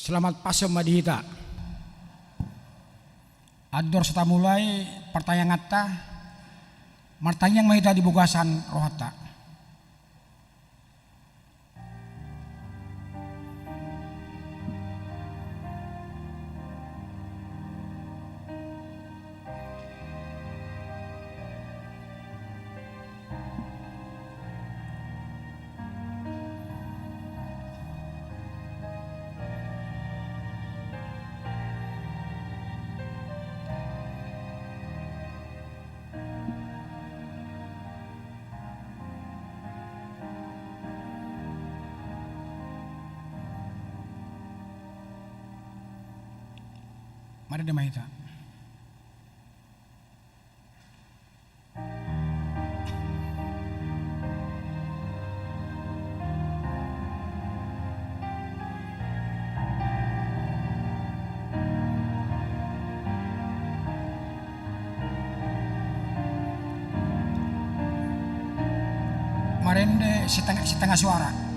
Selamat pasem madihita. Ador serta mulai pertanyaan ngata martanyang mahita di bugasan rohata. Mari dia mahita. Marende setengah suara.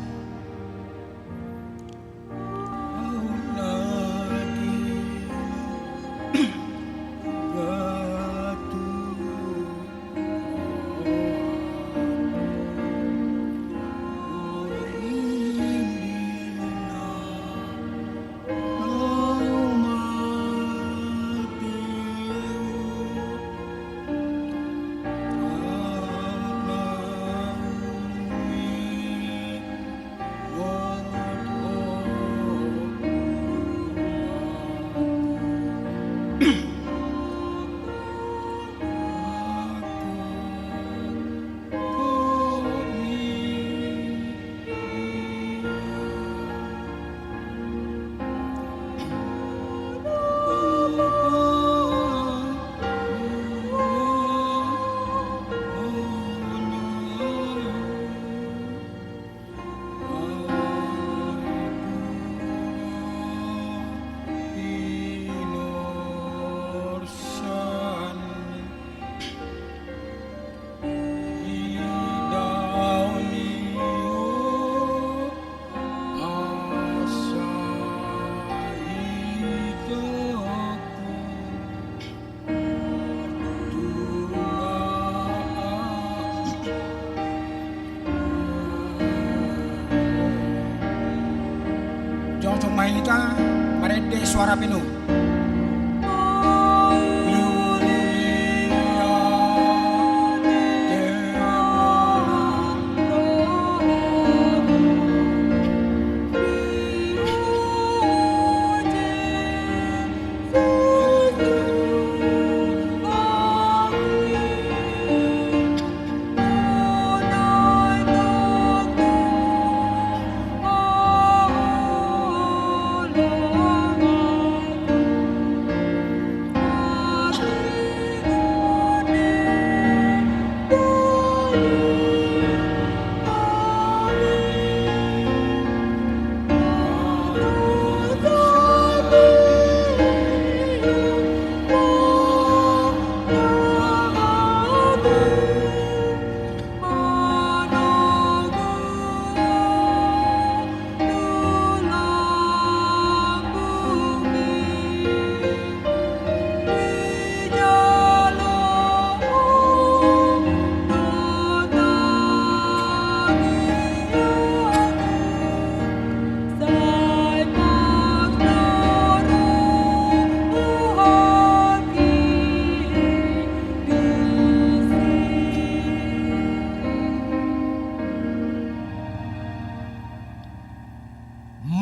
Jong mahita marende suara penuh.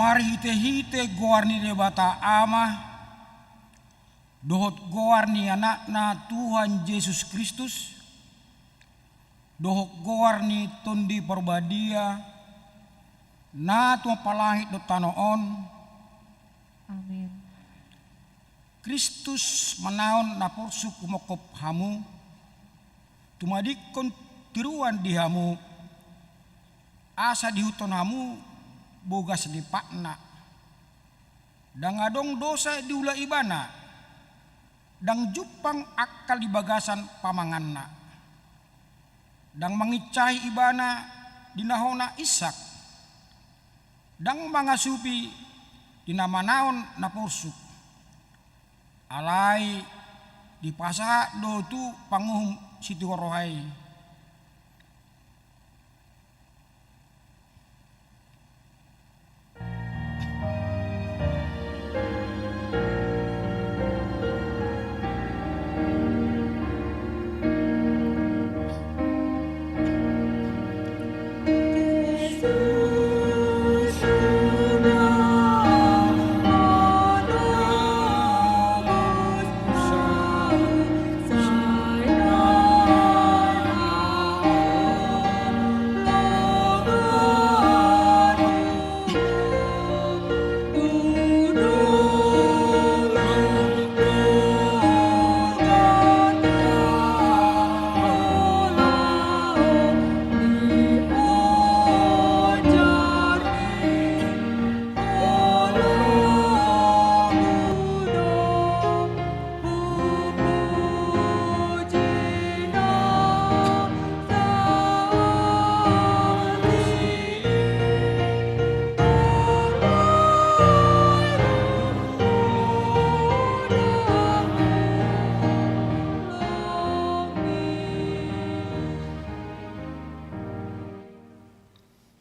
Mari hite goarni de bata ama dohot goarni anakna Tuhan Yesus Kristus dohot goarni tondi perbadia na tua palangit do tanoon. Amin. Kristus menaon na porsuk kumokop hamu tumadikon tiruan di hamu asa dihuton hamu bogas di pakna dang adong dosa diula ibana dang jupang akal di bagasan pamanganna dang mangicai ibana dinahona Ishak dang mangasupi tina manaon na porsuk alai di pasa do tu panguhum Siti Horohai.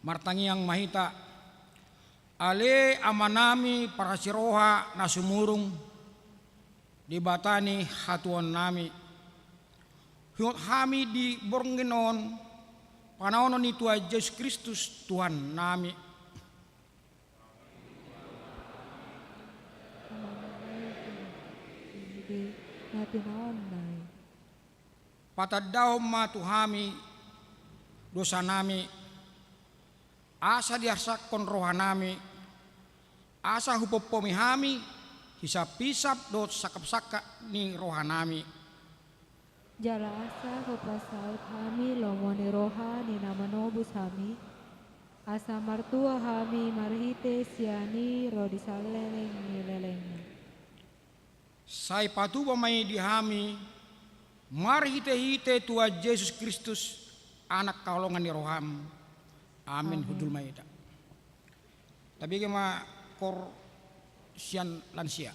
Martangi yang mahita ale amanami para siroha na sumurung di batani hatuan nami hiot hami di bornginon panaonon ni Tuhan Yesus Kristus Tuhan nami. Patadaw ma tuhami dosa nami asa diarsakon rohanami asa hupopomihami hisap-hisap dot sakap-sakap ni rohanami Jala asa kepasaut kami lomoni roha ni nama nobus kami asa martua kami marhite siani rodi saleleng ni leleng. sai patu pamai dihami marhite-hite Tuhan Yesus Kristus anak kaulongan ni roham. Amin hudul maida. Tapi kema kor sian lansia.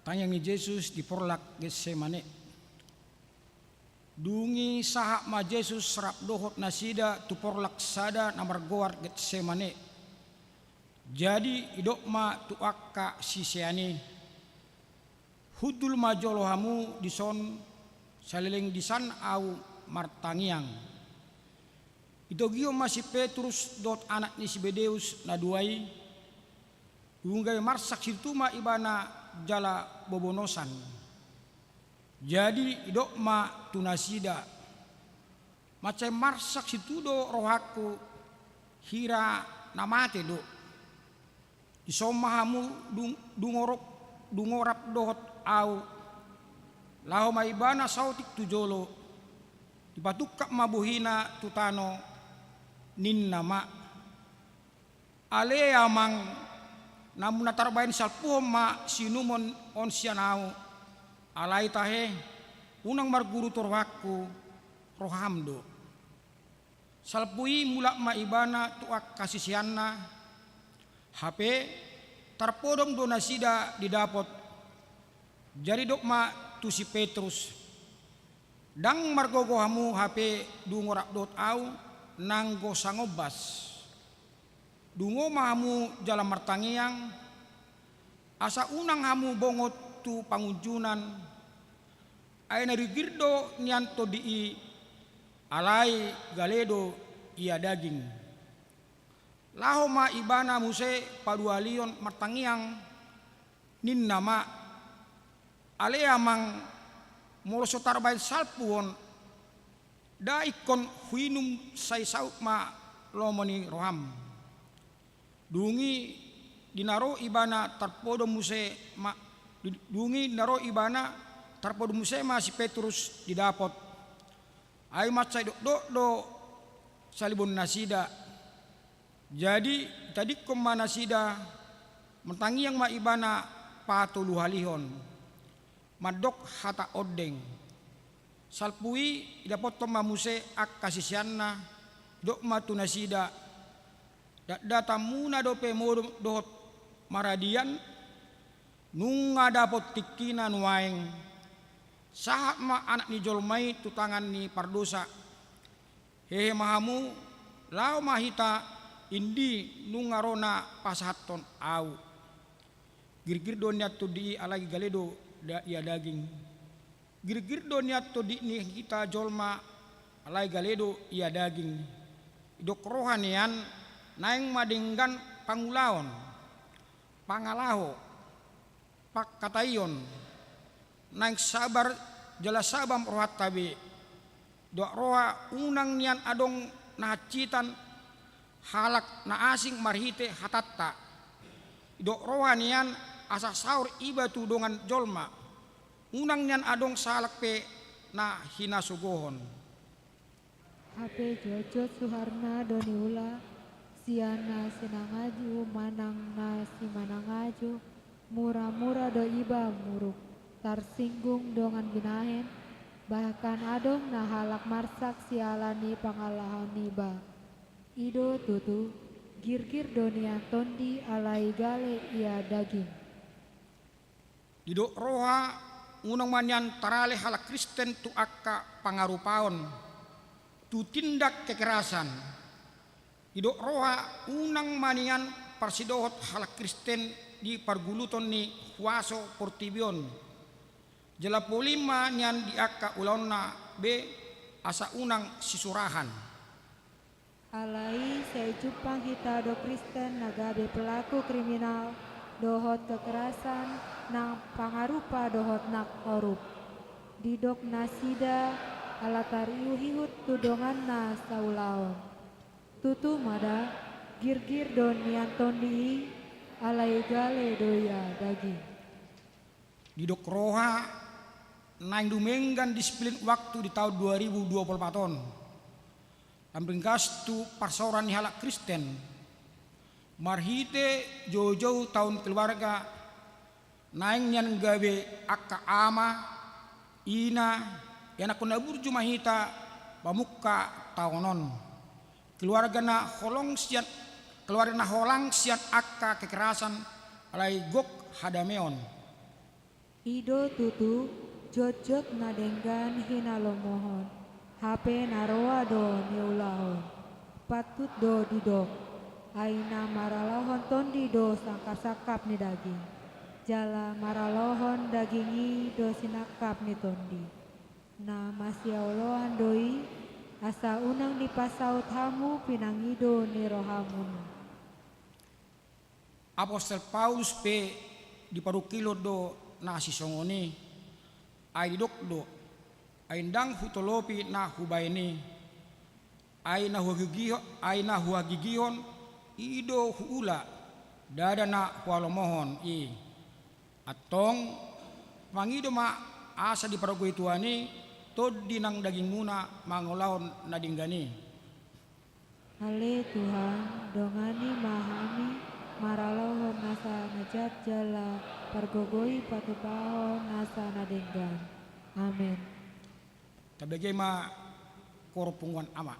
Tanyang ni Jesus di porlak Getsemane. Dungi sahak ma Jesus serap dohot nasida tu porlak sada namar goar Getsemane. Jadi idok ma tu akka siseani. Hudul ma jolohamu dison salileng disan au martangiang. Idogio masih Petrus dot anak ni Sibedeus na duai. Dungai marsak situ ma ibana jala bobonosan. Jadi idok ma tunasida macam marsak situ do rohaku hira namate do isomahamu dungorap dohot au laho maibana sautik tujolo dipatukak mabuhina tutano nin nama ale amang namun natarbain salpuhom ma sinumon on sianau alai tahe unang marguru torwaku rohamdo salpui mulak ma ibana tuak kasisianna HP tarpodom do nasida didapot jadi dok ma tu si Petrus dang margogo hamu HP dungorak dot au nanggo sangobas dungo mahamu jalan martangiang asa unang hamu bongot tu pangunjunan ay narigirdo nianto di alai galedo ia daging laho ma ibana muse padualion martangiang nin nama ale amang moroso tarbain salpuon da ikon huinum sai saut ma lomoni roham dungi dinaro ibana tarpodo muse ma dungi naro ibana tarpodo muse ma si Petrus didapot ay macai do salibun nasida jadi tadi koma nasida mentangi yang ma ibana patulu halihon madok hata odeng salpui dapot ma muse ak kasisianna dok matu nasida datamuna do pe modom dohot maradian nunga dapot tikinan waeng sahat ma anak ni jolmai tutangan ni pardosa hehe mahamu lau mahita indi nungarona pasahaton au girgir do niat to di alagi galedo da ia daging girgir do niat to di ni kita jolma alai galedo ia daging dok rohanian naeng madinggan pangulaon pangalaho pak katayon naeng sabar jelas sabam rohat tabi doa roha unang nian adong nacitan halak na asing marhite hatatta dok roha nian asa saur iba tu dongan jolma unang nian adong salak pe na hina sugohon HP Jojot Suharna Doniula siana sinangaju manang na si manangaju mura-mura do iba muruk tarsinggung dongan binahen bahkan adong na halak marsak sialani pangalahan iba ido tutu girgir donian tondi alai gale ia daging didok roha unang manyan tarale halak Kristen tu akka pangarupaon tu tindak kekerasan didok roha unang manian parsidohot halak Kristen di parguluton ni huaso portibion jela polima nyan di akka ulonna be asa unang sisurahan alai saya jupang kita do Kristen nagabe pelaku kriminal dohot kekerasan nang pangarupa dohot nak korup didok nasida alatariu hihut tudongan na saulaon tutu mada girgir don niantondi alai gale doya daging didok roha naing dumenggan disiplin waktu di tahun 2024 ton amping gastu parsoran ni halak Kristen marhite jojo tahun keluarga naing nyan gawe akka ama ina yana kuna burju mahita pamukka taonon keluarga na holong siat keluarga na holang siat akka kekerasan alai gok hadameon ido tutu jojot nadenggan hinalomohon HP naroa do neulahon patut do didok aina maralohon tondi do sangkasakap ni daging jala maralohon dagingi do sinakap ni tondi na masyaolohan doi asa unang dipasaut hamu pinangido ni rohamun Apostol Paulus pe di parukilo do nasi songoni ay dok do ay ndang hutolopi na hubayni ay na huagigihon ido huula dada na hualomohon i atong mangido ma asa di paragoy tuani tod dinang daging muna mangolahon na dinggani Ale Tuhan, dongani mahami, maralohon nasa najat jala, pargogoi patupahon nasa nadenggan. Amin. Tabagay ma korupungan ama.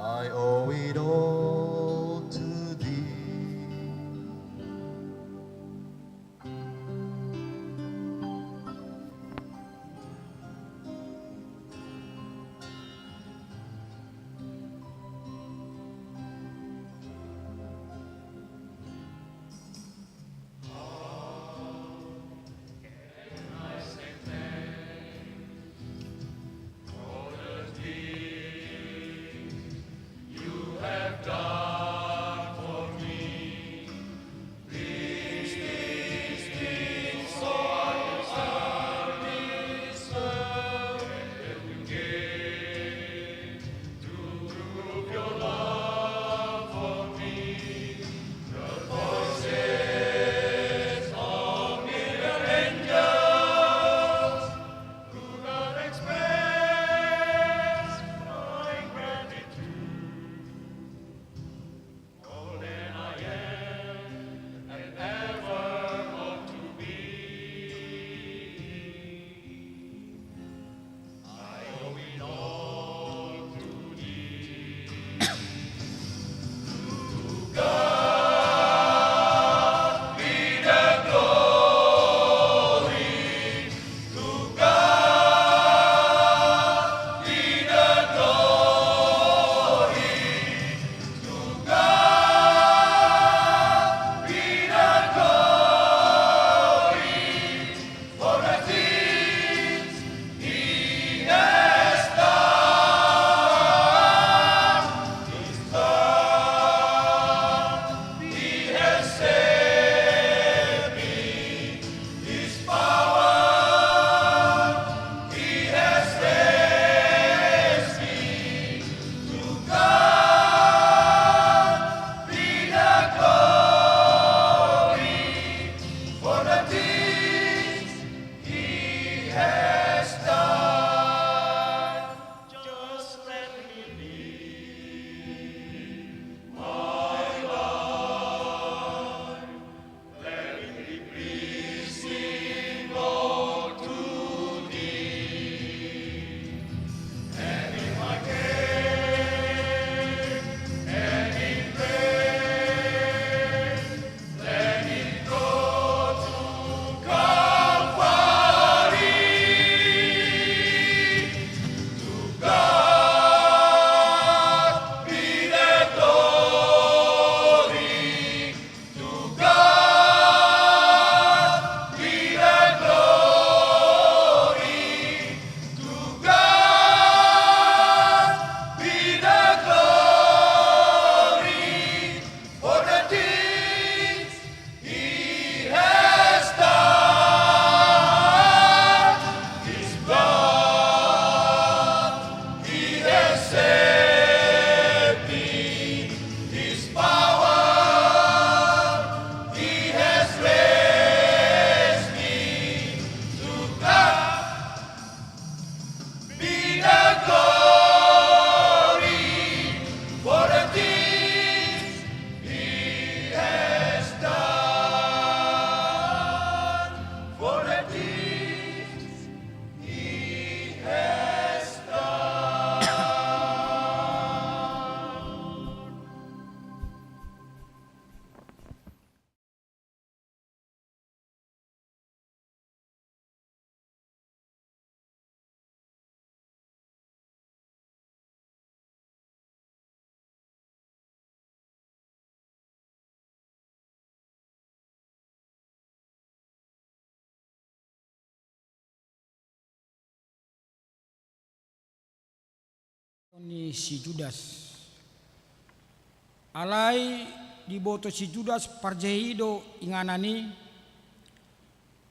I owe it all to thee. You have ni si Judas. Alai diboto si Judas parjehido inganani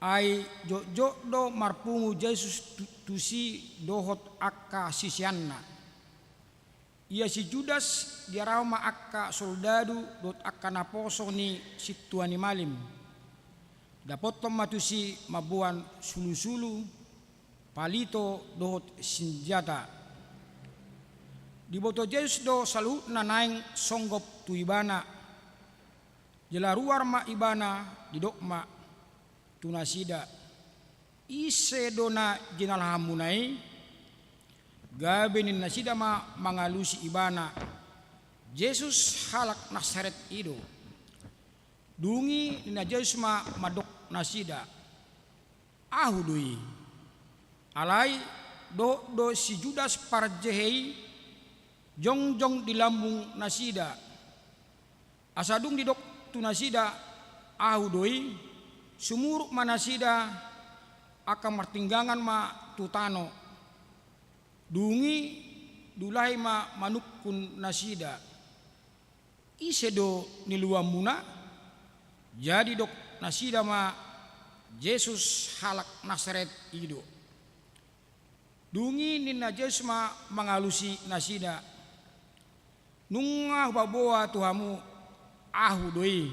ai jojo do marpungu Yesus tusi dohot akka sisianna. Ia si Judas diarama akka soldadu dot akka naposo ni situani malim. Dapotom matusi mabuan sulu-sulu palito dohot senjata. Diboto Yesus do salu nanaing songgop tu ibana. Jelaruar ma ibana didokma tunasida. Ise dona jenal hamunai. Gabenin nasida ma mangalusi ibana. Yesus halak Nasaret ido. Dungi na Yesus ma madok nasida. Ahudui. Alai do si Judas parjehei jong di lambung nasida. Asadung didok tu nasida ahudoi sumuruk manasida akan martinggangan ma tutano. Dungi dulai ma manukun nasida. Isedo niluam muna jadi dok nasida ma Yesus halak Nasaret ido. Dungi nina Yesus ma mangalusi nasida. Nungah baboa tuhamu ahu doi.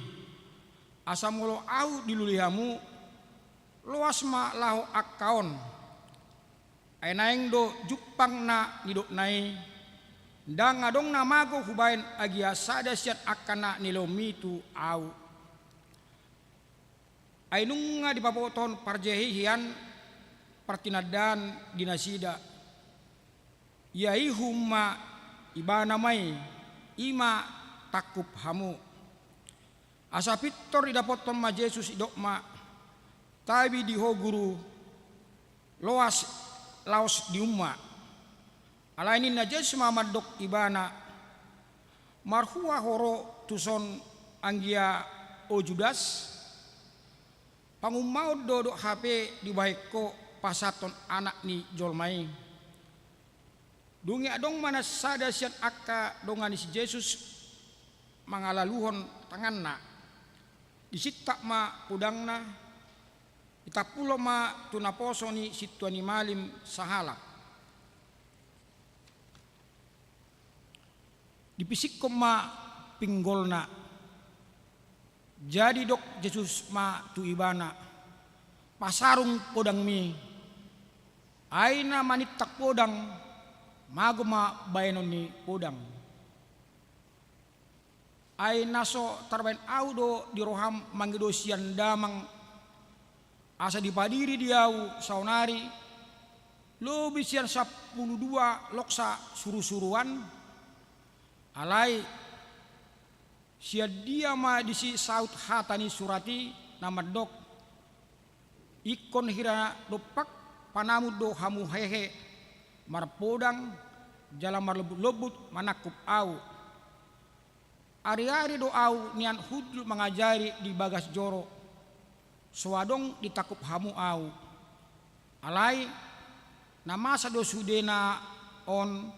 Asamolo ahu dilulihamu loas ma lahu akaon. Ainaing do jupang na nidok nai. Dang adong namago hubain agia sada siat akana nilomitu au. Ainunga di papoton parjehihian partinadan dinasida. Yai humma ibana mai. Ima takup hamu. Asa pitor idapoton ma Yesus idokma. Tabi diho guru loas laos di umma. Alainin na Yesus ma madok ibana. Marhua horo tuson anggia o Judas. Pangumau dodok HP di bahiko pasaton anak ni jolmai. Dungi adong mana sada siat akka dongani si Yesus mangalaluhon tanganna. Disitak ma pudangna. Itapulo ma tunaposo ni situani malim sahala. Dipisik ko ma pinggolna. Jadi dok Yesus ma tu ibana. Pasarung podang mi. Aina manitak podang. Maguma bayanon ni podang. Ay naso tarbain audo di roham manggido sian damang. Asa dipadiri diau saunari. Lobi sian 12 loksa suru-suruan. Alai sia dia ma disi saut hatani surati namadok. Ikon hira dopak panamu do hamu hehe. Marpodang jalan marlebut-lebut manakup au. Ari-ari do au nian hudul mengajari di bagas joro. Swadong ditakup hamu au. Alai namasa do sudena on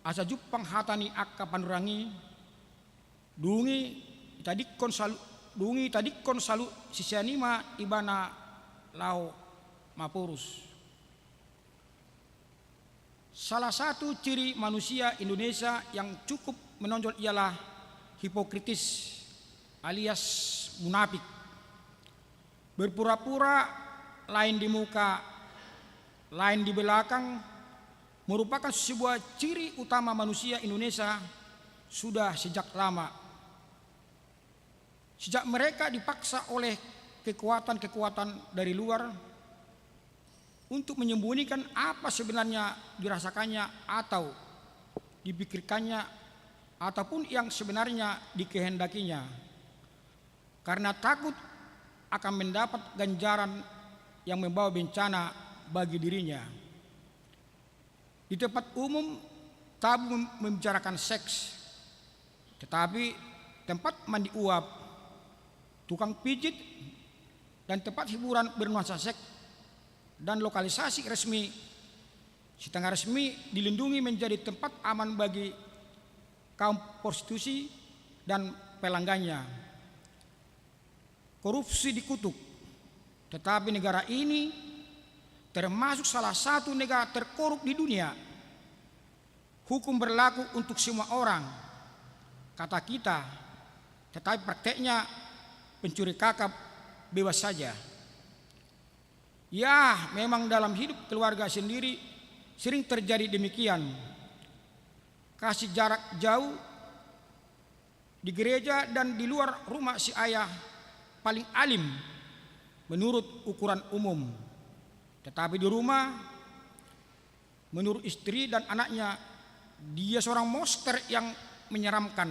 asa jupang hatani akka panurangi. Dungi tadikon salu sisianima ibana lau mapurus. Salah satu ciri manusia Indonesia yang cukup menonjol ialah hipokritis alias munafik. Berpura-pura lain di muka, lain di belakang merupakan sebuah ciri utama manusia Indonesia sudah sejak lama. Sejak mereka dipaksa oleh kekuatan-kekuatan dari luar untuk menyembunyikan apa sebenarnya dirasakannya atau dipikirkannya ataupun yang sebenarnya dikehendakinya. Karena takut akan mendapat ganjaran yang membawa bencana bagi dirinya. Di tempat umum tabu membicarakan seks, tetapi tempat mandi uap, tukang pijit, dan tempat hiburan bernuansa seks dan lokalisasi resmi setengah resmi dilindungi menjadi tempat aman bagi kaum prostitusi dan pelanggannya. Korupsi dikutuk, tetapi negara ini termasuk salah satu negara terkorup di dunia. Hukum berlaku untuk semua orang, kata kita, tetapi prakteknya pencuri kakap bebas saja. Ya, memang dalam hidup keluarga sendiri sering terjadi demikian. Kasih jarak jauh di gereja dan di luar rumah si ayah paling alim menurut ukuran umum, tetapi di rumah menurut istri dan anaknya dia seorang monster yang menyeramkan.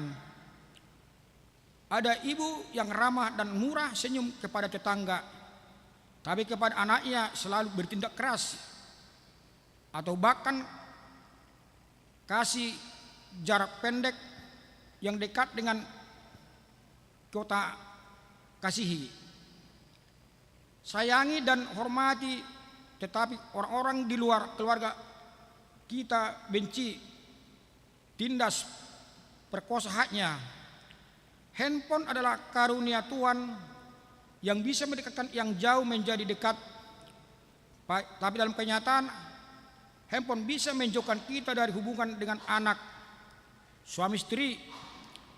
Ada ibu yang ramah dan murah senyum kepada tetangga, tapi kepada anaknya selalu bertindak keras, atau bahkan kasih jarak pendek yang dekat dengan kota kasihi. Sayangi dan hormati, tetapi orang-orang di luar keluarga kita benci, tindas, perkosa haknya. Handphone adalah karunia Tuhan yang bisa mendekatkan yang jauh menjadi dekat. Tapi dalam kenyataan, handphone bisa menjauhkan kita dari hubungan dengan anak, suami istri,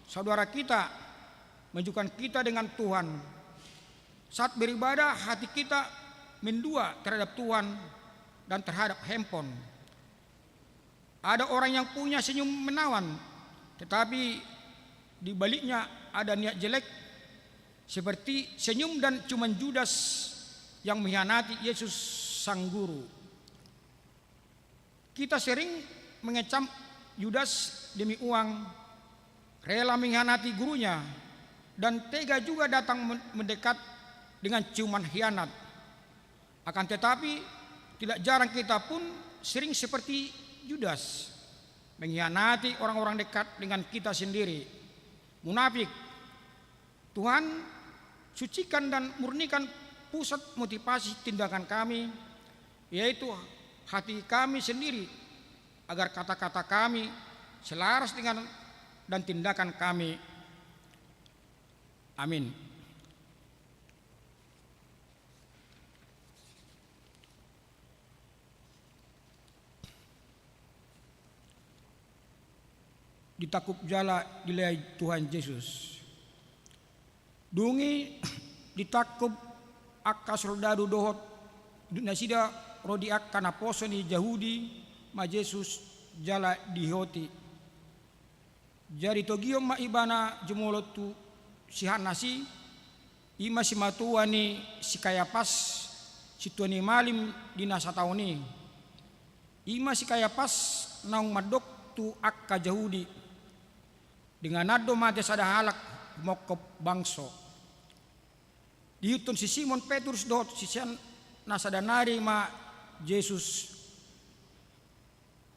saudara kita, menjauhkan kita dengan Tuhan. Saat beribadah, hati kita mendua terhadap Tuhan dan terhadap handphone. Ada orang yang punya senyum menawan, tetapi di baliknya ada niat jelek, seperti senyum dan cuman Judas yang mengkhianati Yesus sang guru. Kita sering mengecam Judas demi uang, rela mengkhianati gurunya, dan tega juga datang mendekat dengan ciuman khianat. Akan tetapi tidak jarang kita pun sering seperti Judas, mengkhianati orang-orang dekat dengan kita sendiri. Munafik. Tuhan sucikan dan murnikan pusat motivasi tindakan kami, yaitu hati kami sendiri, agar kata-kata kami selaras dengan dan tindakan kami. Amin. Ditakup jala dilai Tuhan Yesus. Dungi ditakup akka soldado dohot nasida rodi akka naposoni Yahudi ma Yesus jala dihoti. Jari togio ma ibana jumolotu sihanasi ima si matuani si Kayapas si tuani malim dinasa tauni. Ima si Kayapas naung madok tu akka Yahudi dengan nado mate sada halak mokop bangso. Dihitung si Simon Petrus dot si sian nasadanari ma Yesus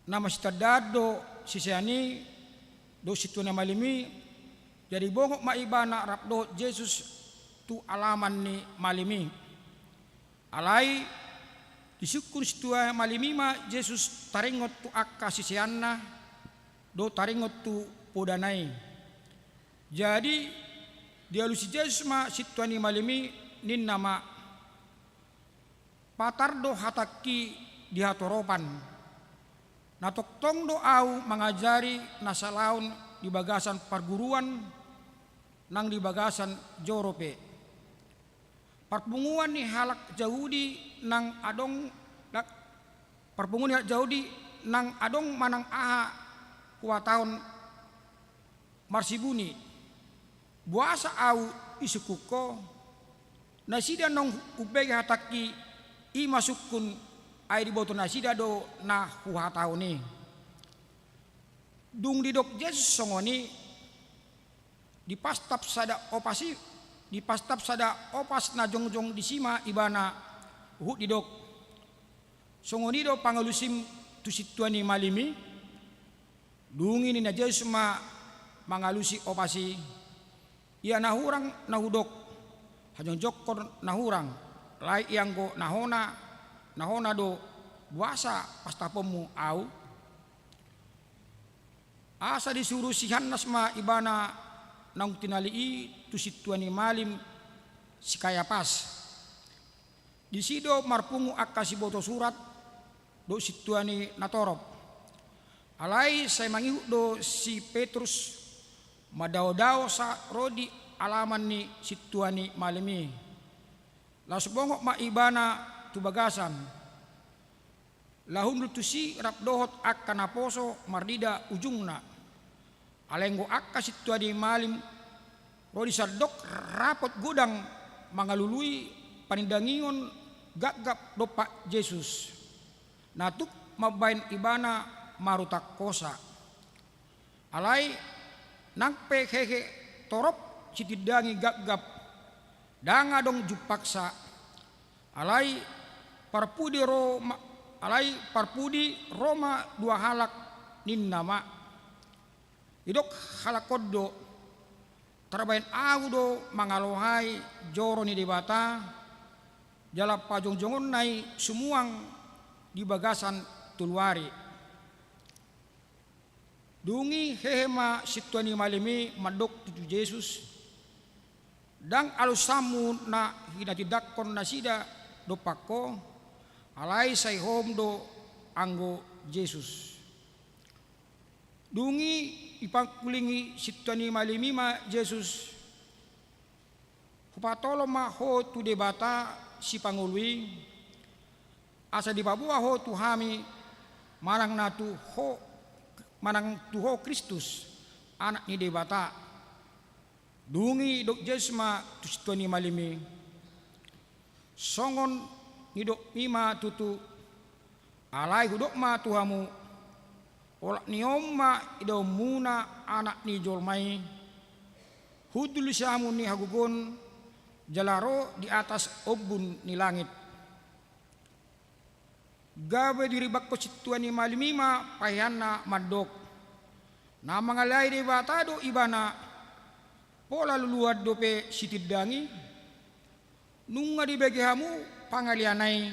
nama si tadado si siani do si tuna malimi jadi bongok ma ibana rap do Yesus tu alaman ni malimi alai disukun si tua malimi ma Yesus taringot tu akka si sianna do taringot tu podanai. Jadi dia lusi Yesus ma si tuani malimi nin nama patardo hataki dihatoropan. Natoktong do au mengajari nasalaun di bagasan perguruan nang di bagasan Jorope. Perpunguan ni halak Yahudi nang adong perpunguan halak Yahudi nang adong manang aha kuataun marsibuni. Buasa au isukuko nasida nong ubeg hataki i masukun ai di boto nasida do na huhatau ni dung didok Yesus songoni dipastap sada opas na jongjong disima ibana uhut didok songoni do pangalusim tu situani malimi dungi ni na Yesus ma mangalusi opasi. Ia nahurang nahudok hajong jokor nahurang lai ianggo nahona do buasa pastapemu au asa disuruh si Hannas ma ibana nang tinalii tu situani malim si Kayapas di sido marpungu akka si boto surat do situani natorop alai saya mangihu do si Petrus madao-dao sa rodi alaman ni situani malimi lasbongok ma ibana tu bagasan lahun lutusi rap dohot akka naposo mardida ujungna alenggo akka situani malim rodi sardok rapot gudang mangalului panindangingon gagap do Pak Yesus natuk mabain ibana marutak kosa alai nangpe hehe torop citidangi gagap danga dong jupaksa alai parpudi Roma dua halak nin nama idok halakoddo terbain audo mangalohai joro ni debata jala pajong-jongon nai sumuang di bagasan tuluari dungi hehema situani malimi madok tuju Yesus dang alusamu na hinatidakon nasida do pakko alai sai hom do anggo Yesus dungi ipangkulingi situani malimi ma Yesus hupatolo ma ho tu debata si pangului asa di babua ho tu hami manang tuho Kristus anak ni debata dungi dok jesma tu situani malimi songon ni dok mima tutu alai hudok ma tuhamu olak ni omma ido muna anak ni jolmai hudul samu ni hagugon jalaro di atas obun ni langit gabe diri bakko situani malimima payana madok na mangalai debata do ibana pola luluad dope sitidangi nunga di begehamu pangalianai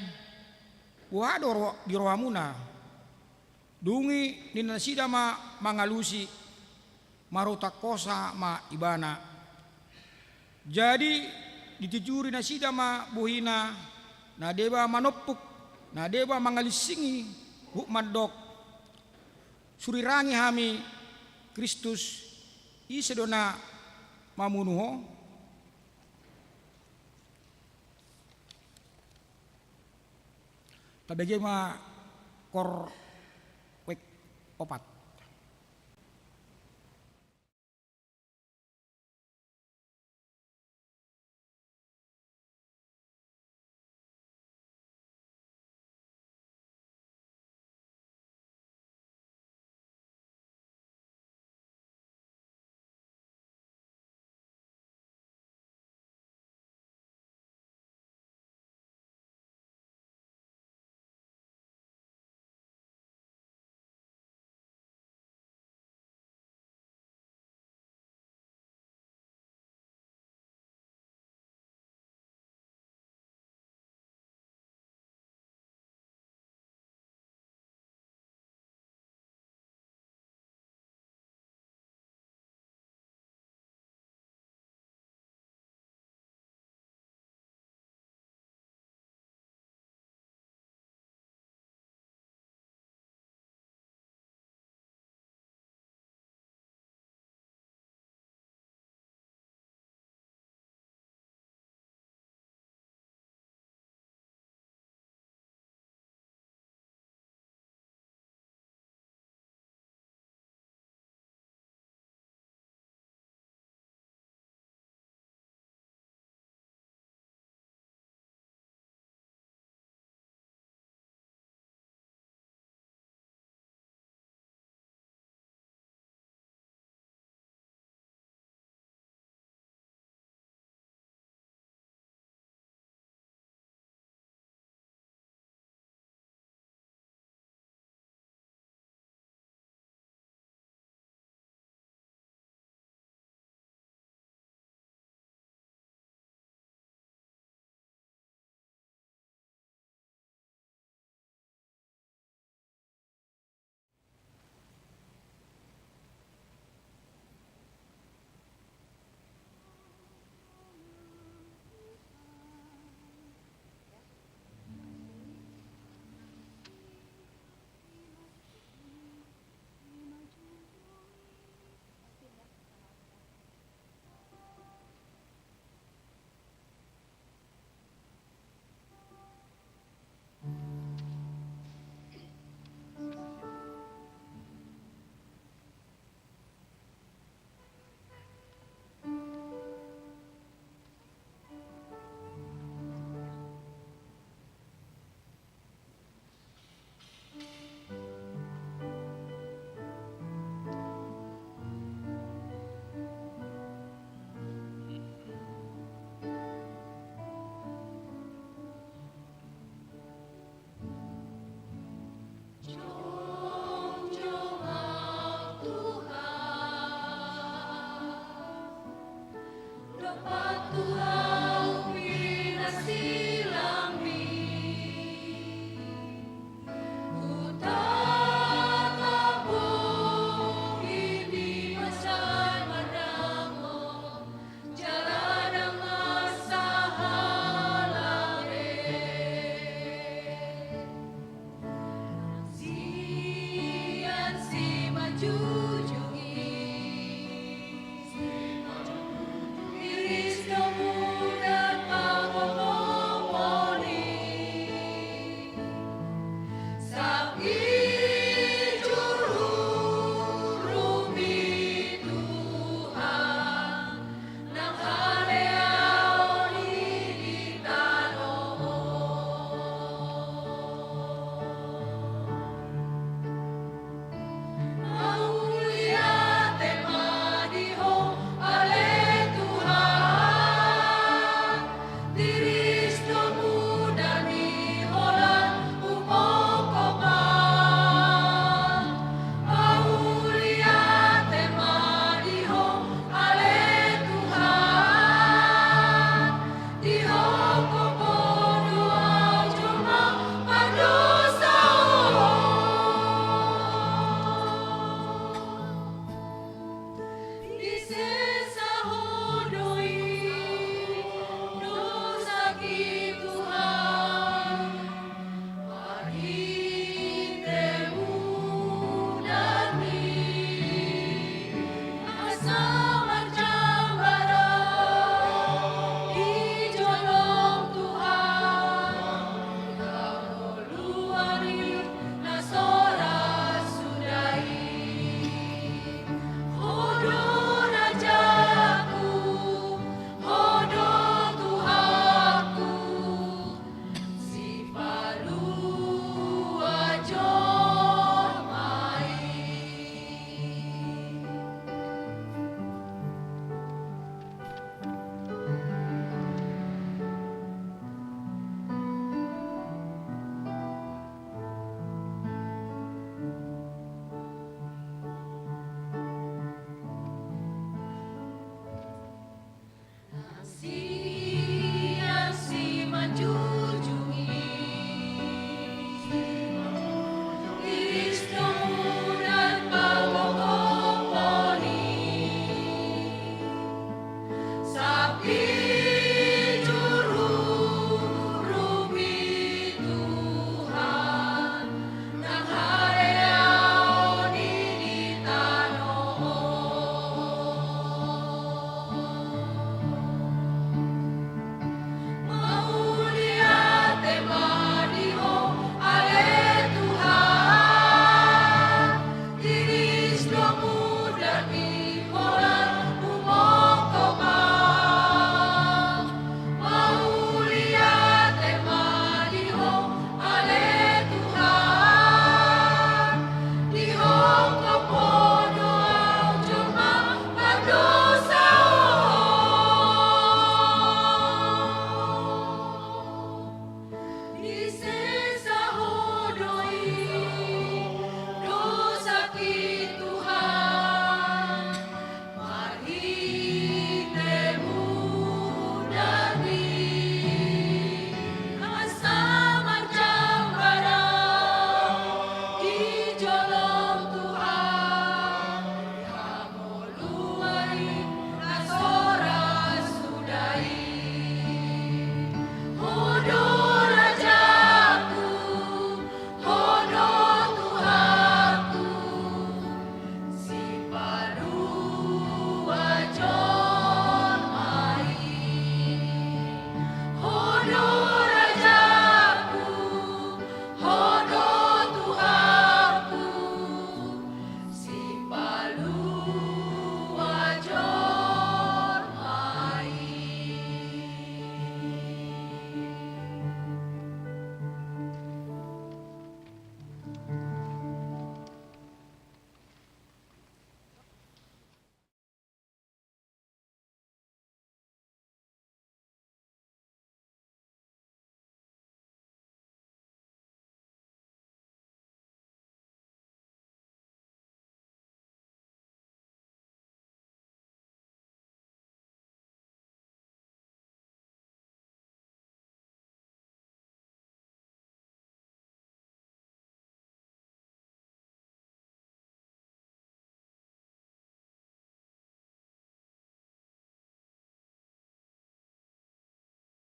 wadoro di rohamuna dungi ninasida ma mangalusi marutak kosa ma ibana jadi ditijuri nasida ma buhina na deba manopuk na deba mangalisingi huk madok surirangi hami Kristus isedona mamunuho tabege ma kor wek opat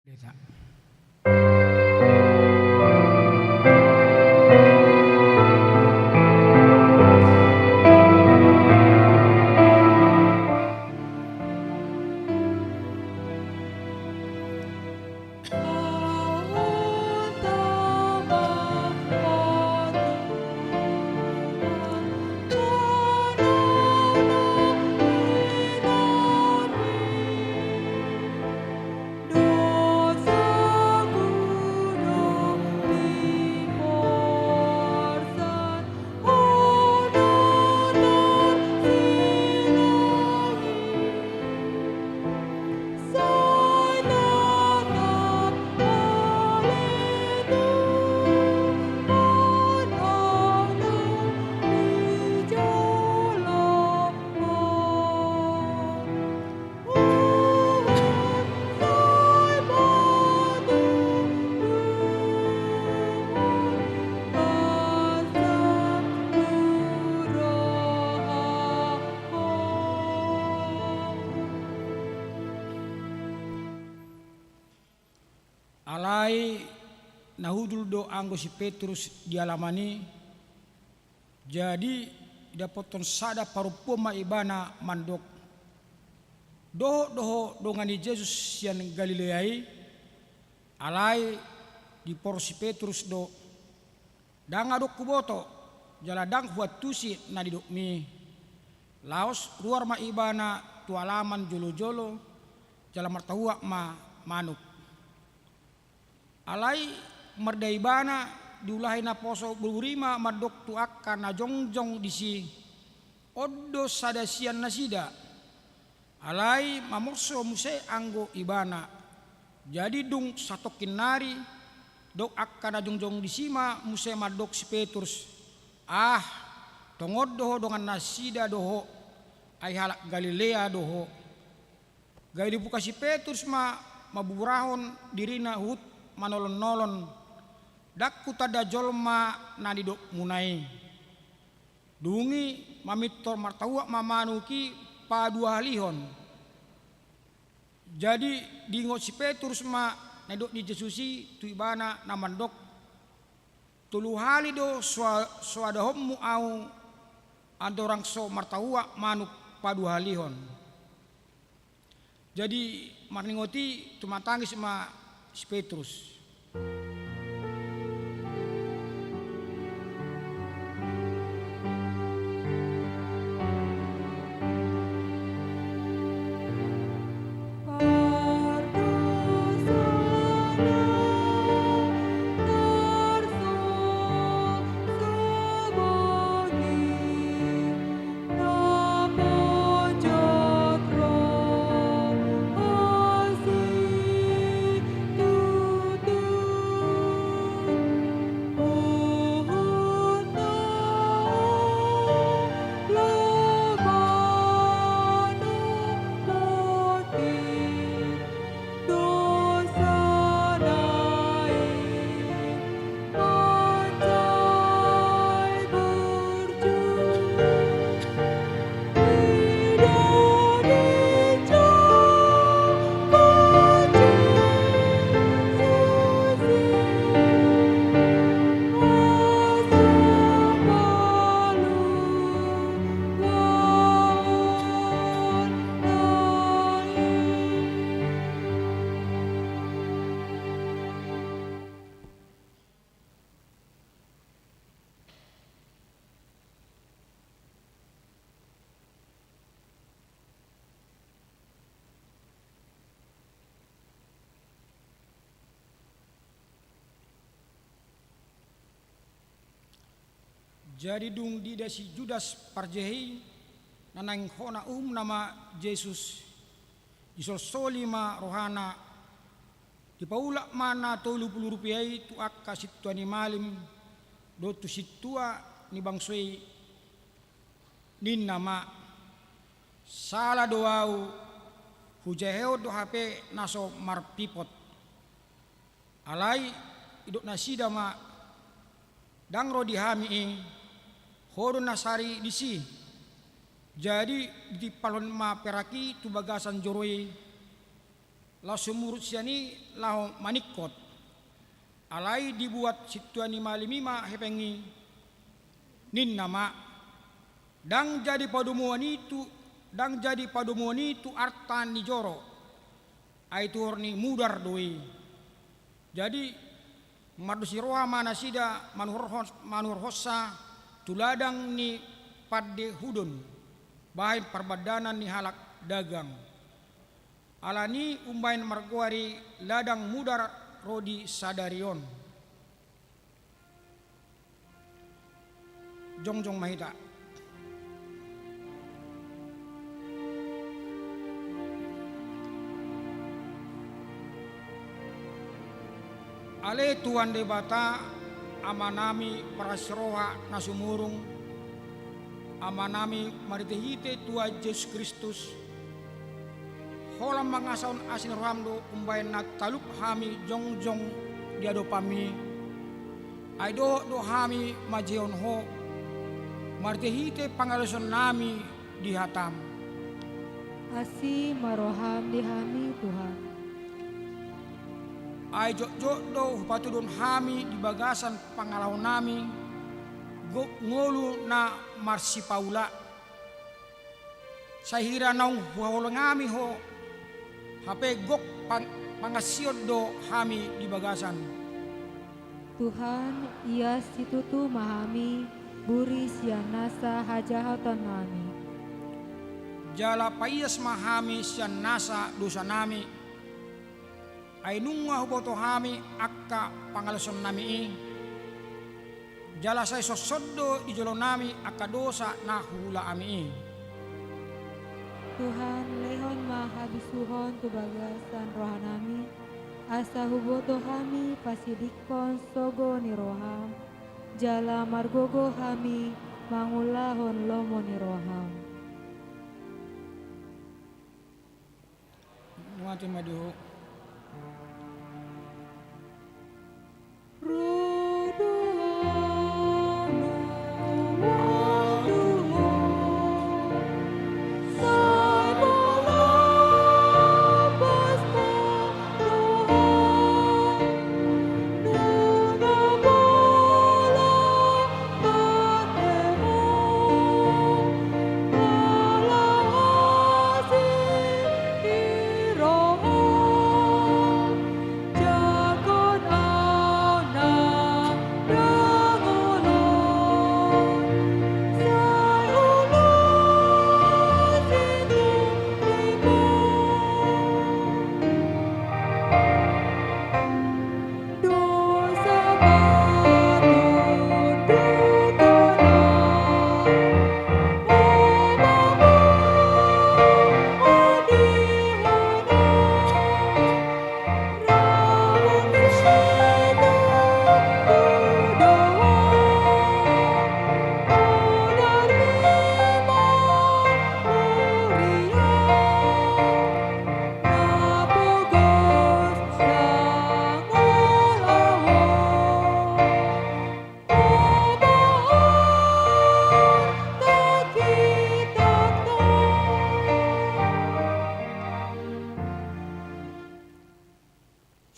Desa. alai nahudul do anggo si Petrus dialamani. Jadi dapoton sada parupoma ibana mandok doho dongani Yesus yang Galileai alai di porsi Petrus do danga dok kuboto jaladang buat tusi na didok mi laos luar ma ibana tualaman jolo-jolo jala martahua ma manuk alai marda ibana diulahi na poso burima madok tu akka na jongjong disi oddo sadasian nasida alai mamorso muse anggo ibana jadi dung satokin nari dok akka na jongjong disima muse madok si Petrus tongod doho dongan nasida doho ay halak Galilea doho gaya dibuka si Petrus mabuburahon dirina hut manolon-nolon dakku tada jolma na didok munai dungi mamitor martawa mamanuki padua halihon jadi dingot si Petrus nadok di Jesusi tu ibana namandok tulu hali do suada hommu au andorang so martawa manuk padu halihon jadi marningoti tumatangis ma si Petrus. Jadi dung dida si Judas parjehi nanang hona nama Yesus isol solima rohana di paula mana 30 rupiah tu akka situa ni malim do tu situa ni bangsoi nin nama sala doau hujaheo do HP naso marpipot alai idok nasida ma dangro dihami hodo nasari disi jadi di palon ma peraki tu bagasan joroi la sumurut siani lao manikot alai dibuat situani malimima hepengi nin nama dang jadi padumuan itu artan ni joro aitu horni mudar doi jadi mardusi roha manasida manur hossa tuladang ni padde hudun bahin perbadanan ni halak dagang alani umbain marguari ladang mudar rodi sadarion jongjong mahita ale tuan debata amanami parasroha nasumurung amanami maritehite tua Yesus Kristus holam mangasaun asin rohamdo umbain na talup hami jongjong diado pami aido do hami majeon ho maritehite pangalason nami dihatam Asi maroham dihami Tuhan Ay jok do hupatudon hami di bagasan pangalaw nami ngulu na marsipaula. Sahira naung huwalangami ho hape gok pangasiod do hami di bagasan. Tuhan, ia situtu mahami, buri sian nasa hajahatan nami. Jala paiyas mahami sian nasa dosa nami. Ay nunga huboto hami akka pangalason nami. Jala say sosoddo di jolo nami akka dosa na hula ami. Tuhan, lehon mahabisuhon tu bagasan rohanami, asa huboto hami pasidikon sogo ni roham, jala margogo hami mangulahon lomo ni roham. Nuati madiho.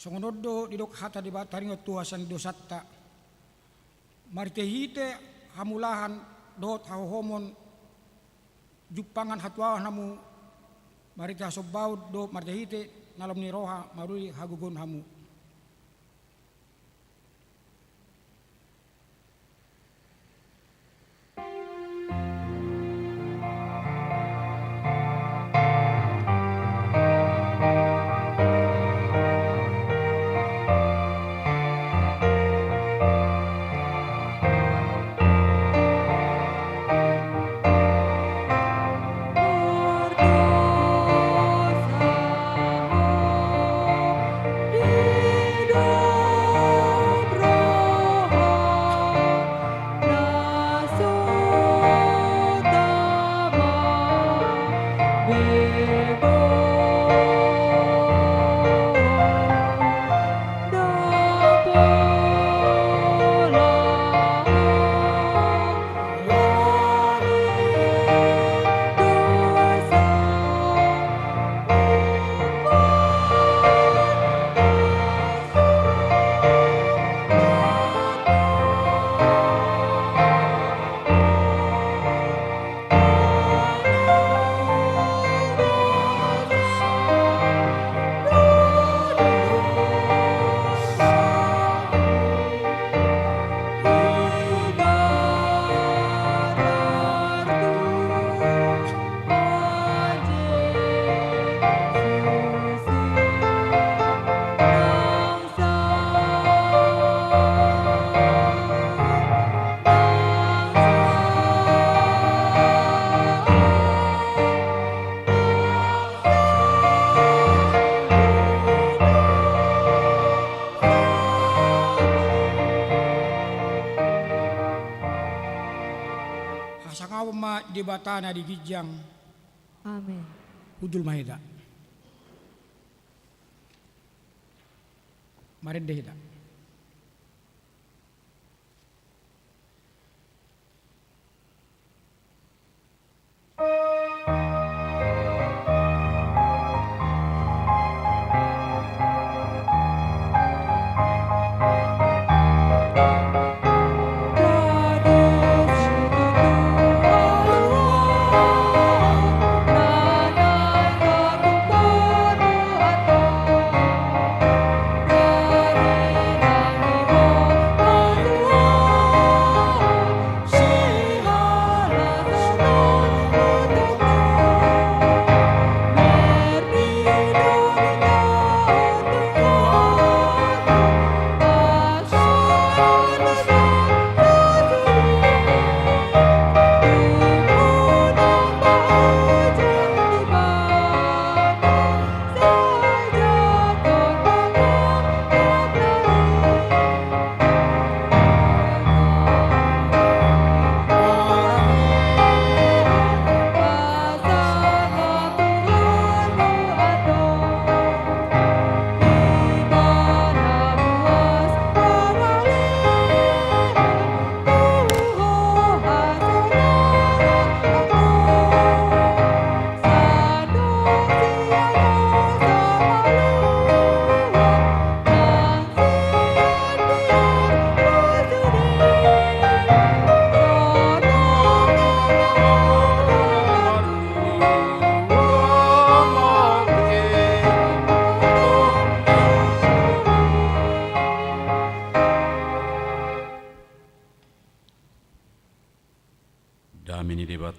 Songonodo didok hata di bataringo tuasan dosatta. Martehite hamulahan dot hauhomon jupangan hatwa namu marita sobaud do martehite nalom ni roha maruli hagugun hamu. Sangawa di batana di gijang. Amin. Udul mahida. Marendehida.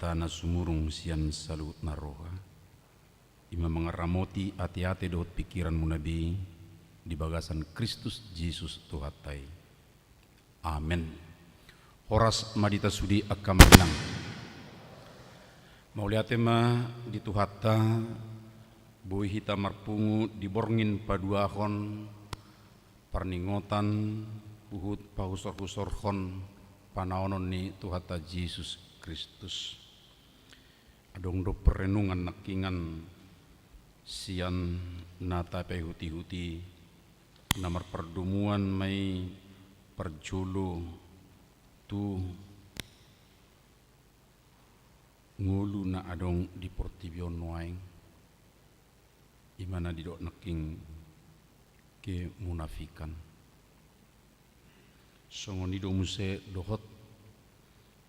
tana sumurung sian salut naroha. Ima mengeramoti hati-hati dot pikiran munabi di bagasan Kristus Yesus Tuhatai. Amin. Horas madita sudi akam menang. Mauliatema di Tuhata bui hita marpungu diborngin paduahon parningotan puhut pahusor-husorhon panaonon ni Tuhata Yesus Kristus. Adong do perenungan nakingan sian nata pehuti-huti namar perdumuan mai perjulu tu ngulu na adong di portibion waeng imana didok naking ke munafikan songoni do muse dohot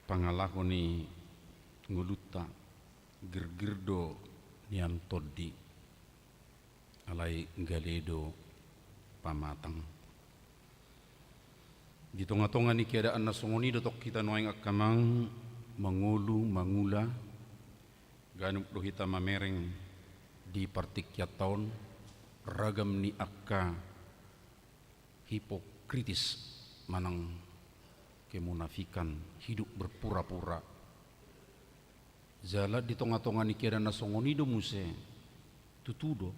pangalakoni nguluta gergirdo nian toddi alai galedo pamatang di tonga-tonga ni keadaan na songoni dotok kita noeng akamang mangulu mangula ganup do hita mamereng di partikyat tahun ragam ni akka hipokritis manang kemunafikan hidup berpura-pura zala di tonga-tonga ni keadaan na songoni do muse tutudo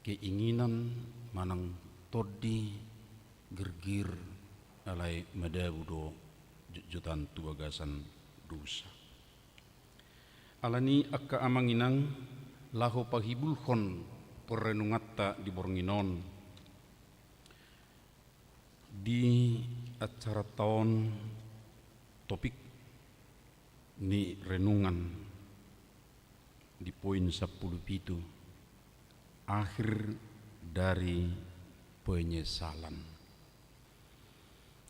keinginan manang todi gergir alai madabu do jujutan tuagasan dosa. Alani akka amanginang laho pahibulhon perenungatta di Bornginon di acara tahun topik ni renungan di poin 10 akhir dari penyesalan.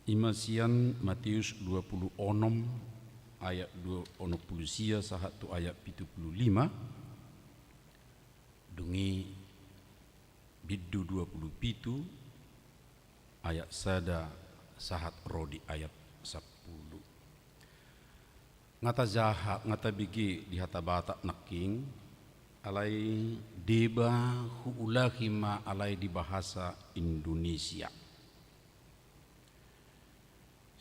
Imasian Matius 20 onom ayat 2 onopulusia sahatu ayat 75 dungi biddu 27 ayat sada sahat rodi ayat 10 ngata jahat ngata bigi di hata batak naking alai deba huulahima alai di bahasa Indonesia.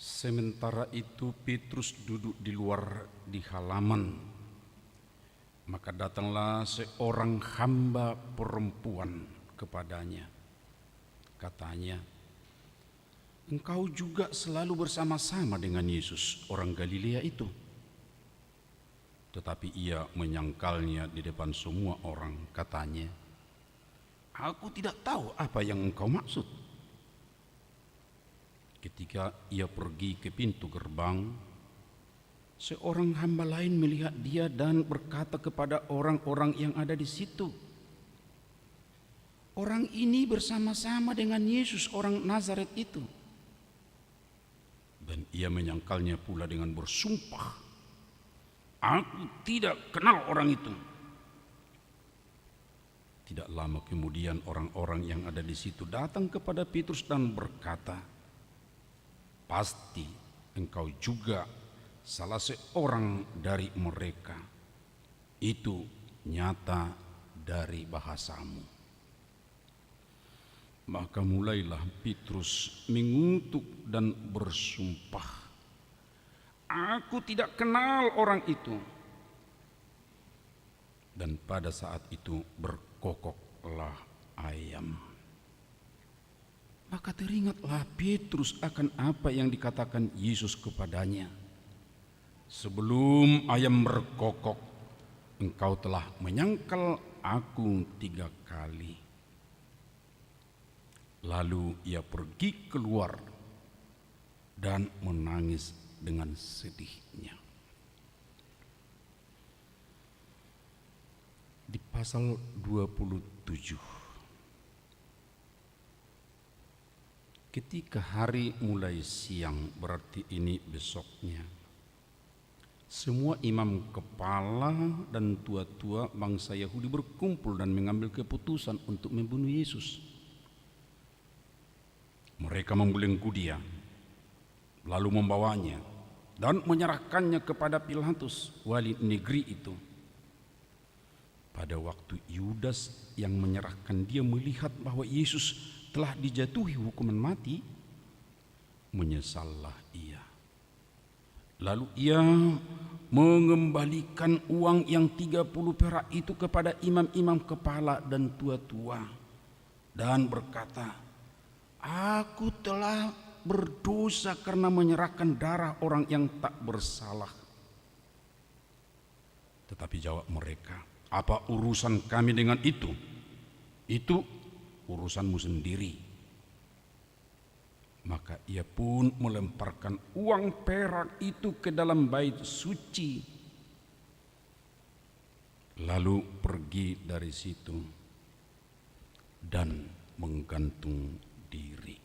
Sementara itu Petrus duduk di luar di halaman. Maka datanglah seorang hamba perempuan kepadanya. Katanya, engkau juga selalu bersama-sama dengan Yesus orang Galilea itu. Tetapi ia menyangkalnya di depan semua orang. Katanya, aku tidak tahu apa yang engkau maksud. Ketika ia pergi ke pintu gerbang, seorang hamba lain melihat dia dan berkata kepada orang-orang yang ada di situ, orang ini bersama-sama dengan Yesus orang Nazaret itu. Dan ia menyangkalnya pula dengan bersumpah, aku tidak kenal orang itu. Tidak lama kemudian orang-orang yang ada di situ datang kepada Petrus dan berkata, pasti engkau juga salah seorang dari mereka. Itu nyata dari bahasamu. Maka mulailah Petrus mengutuk dan bersumpah, aku tidak kenal orang itu. Dan pada saat itu berkokoklah ayam. Maka teringatlah Petrus akan apa yang dikatakan Yesus kepadanya. Sebelum ayam berkokok, engkau telah menyangkal aku 3 kali. Lalu ia pergi keluar dan menangis dengan sedihnya. Di pasal 27. Ketika hari mulai siang, berarti ini besoknya, semua imam kepala dan tua-tua bangsa Yahudi berkumpul dan mengambil keputusan untuk membunuh Yesus. Mereka membelenggu dia, lalu membawanya dan menyerahkannya kepada Pilatus, wali negeri itu. Pada waktu Yudas yang menyerahkan dia melihat bahwa Yesus telah dijatuhi hukuman mati, menyesallah ia. Lalu ia mengembalikan uang yang 30 perak itu kepada imam-imam kepala dan tua-tua dan berkata, "Aku telah berdosa karena menyerahkan darah orang yang tak bersalah." Tetapi jawab mereka, "Apa urusan kami dengan itu? Itu urusanmu sendiri." Maka ia pun melemparkan uang perak itu ke dalam bait suci, lalu pergi dari situ dan menggantung diri.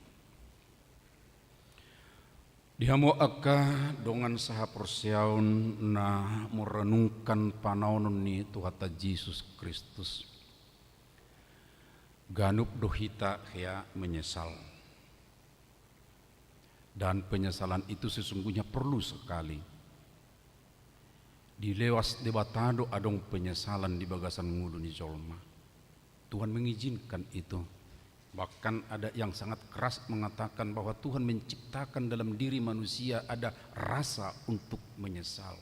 Dihamo aka dongan saha persiaun na merenungkan panaonon ni Tuhata Yesus Kristus. Ganup dohita hea menyesal. Dan penyesalan itu sesungguhnya perlu sekali. Di lewas debatado adong penyesalan di bagasan ngulu ni jolma. Tuhan mengizinkan itu. Bahkan ada yang sangat keras mengatakan bahwa Tuhan menciptakan dalam diri manusia ada rasa untuk menyesal.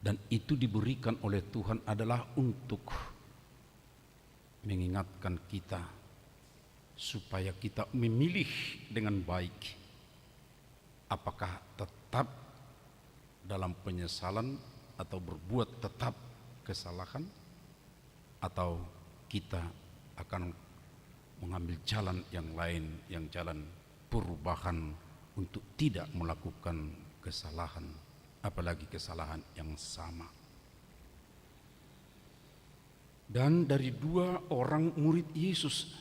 Dan itu diberikan oleh Tuhan adalah untuk mengingatkan kita supaya kita memilih dengan baik, apakah tetap dalam penyesalan atau berbuat tetap kesalahan, atau kita akan mengambil jalan yang lain, yang jalan perubahan untuk tidak melakukan kesalahan, apalagi kesalahan yang sama. Dan dari dua orang murid Yesus,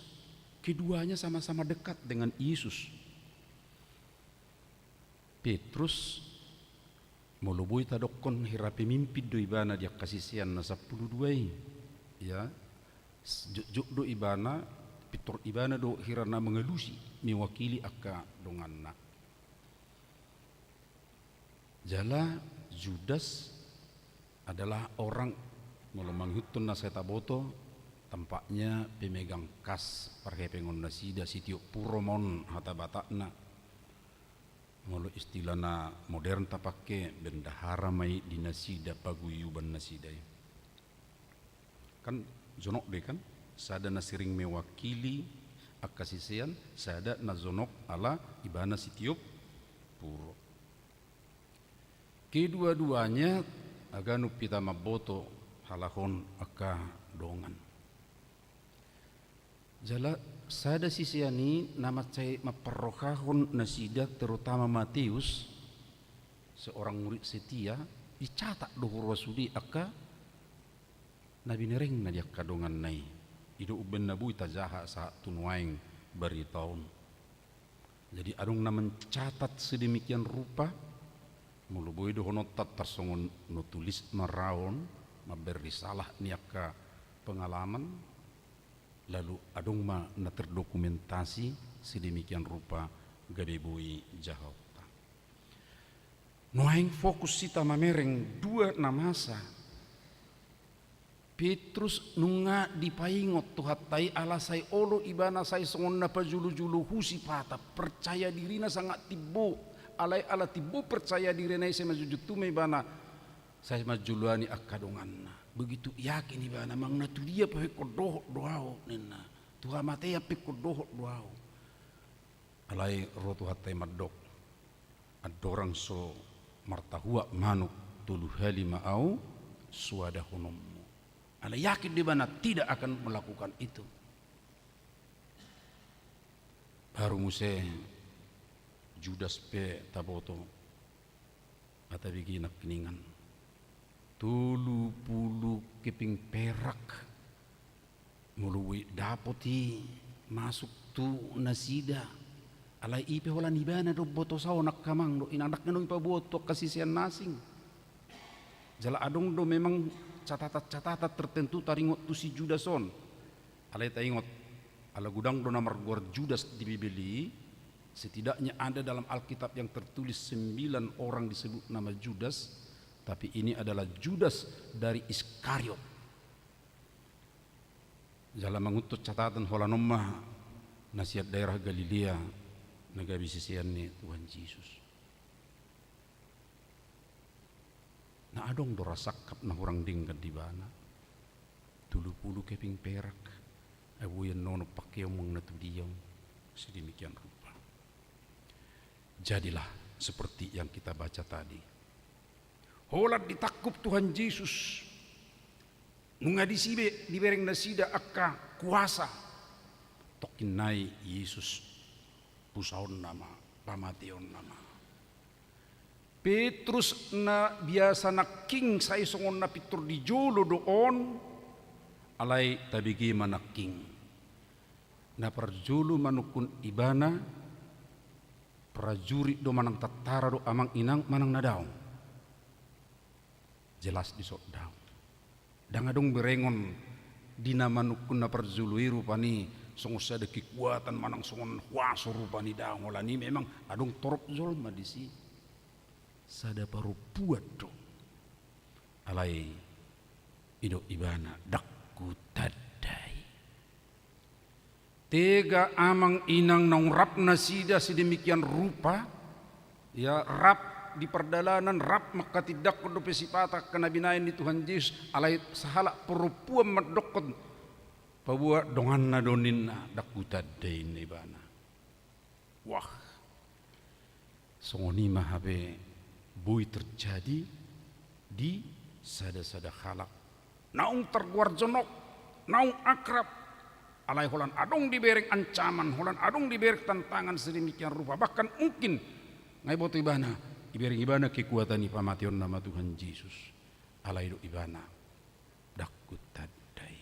keduanya sama-sama dekat dengan Yesus. Petrus moloboi tadokon hirapi mimpi do ibana dia kasisian na 12 ya juk do ibana pitor ibana do hirana mengelusi mewakili aka donganna. Jala Judas adalah orang molomang hutun na seta boto, tampaknya pemegang kas parhepengon nasida sitio puromon hata batakna. Ngolo istilahna modern tapake bendahara mai di nasida paguyuban nasida. Kan zonok deh kan, sada nasiring mewakili akasisian, sada na zonok ala ibana sitio puro. Kedua-duanya aganu pita maboto halahon aka dongan. Jala sada sisiani nama cai maperrohahon nasida terutama Matius, seorang murid setia, dicatat dohur wasudi aka nabi nereng na dia kadongan nai ido uben nabu itajaha sa tunwaing bari tahun. Jadi adong na mencatat sedemikian rupa muluboi dohonotat tarsongon nutulis maraon maberi salah niaka pengalaman, lalu adong ma na terdokumentasi sedemikian rupa gadeboi jahota. Noaing fokus sita mamereng dua namasa. Petrus nunga dipaingot tuhatai ala say olo ibana say songon na pajulu-julu husi pata percaya dirina sangat tibo alai ala tibo percaya dirina say majujutume ibana say majuluani akadongan. Begitu yakin ibana mang natu dia pahe kodoh doao nena tuha matea pe kodoh doao alai rotu hatai madok adorang so martahua manuk tulu halima au suada honommu alai yakin ibana tidak akan melakukan itu. Baru muse Judas pe taboto ata biginak keningan 30 keping perak mului dapoti masuk tu nasida alai ipe holan ibana do boto sao nak kamang do inanak no ipa boto kasisian nasing jala adong do memang catatan tertentu taringot tu si Judason alai taingot ala gudang do namar gor Judas di Bibeli Setidaknya ada dalam Alkitab yang tertulis 9 orang disebut nama Judas, tapi ini adalah Judas dari Iskariot. Jala mengutus catatan holanomah nasihat daerah Galilea nagabi sisiannya Tuhan Yesus. Nah adong dora sakap na orang dingkat di bana. Tulu-pulu keping perak. Abuyan nono pakai omong na tudiyong. Sedemikian rupa. Jadilah seperti yang kita baca tadi. Holat ditakup Tuhan Yesus. Nungadisibe dibereng nasida akka kuasa. Tokinai Yesus pusaon nama, pamation nama. Petrus na biasa na king sa isongon na pitur di jolo doon. Alay tabigi mana king. Na parjulu manukun ibana. Prajurit do manang tatara do amang inang manang nadaong. Jelas disok daong. Dangadong berengon dina manukun na parjului rupani songo sada kekuatan manang songon huaso rupani daong. Olani memang adong torop zolma disi. Sada paru buat do. Alay ido ibana dakku tadai. Tega amang inang naung rap nasida sedemikian rupa. Ya rap di perdalanan rap maka tidak kudu pesipata kena binain di Tuhan Yesus alai sahala perempuan medokot pabuat dongan na donin na dakuta dein ibana. Wah songoni mahabe bui terjadi di sada-sada halak naung terguar jonok naung akrab alai holan adong diberek ancaman holan adong diberek tantangan sedemikian rupa bahkan mungkin ngai boto ibana ibereng ibana kekuatan pamation nama Tuhan Yesus alai do ibana dakut tadai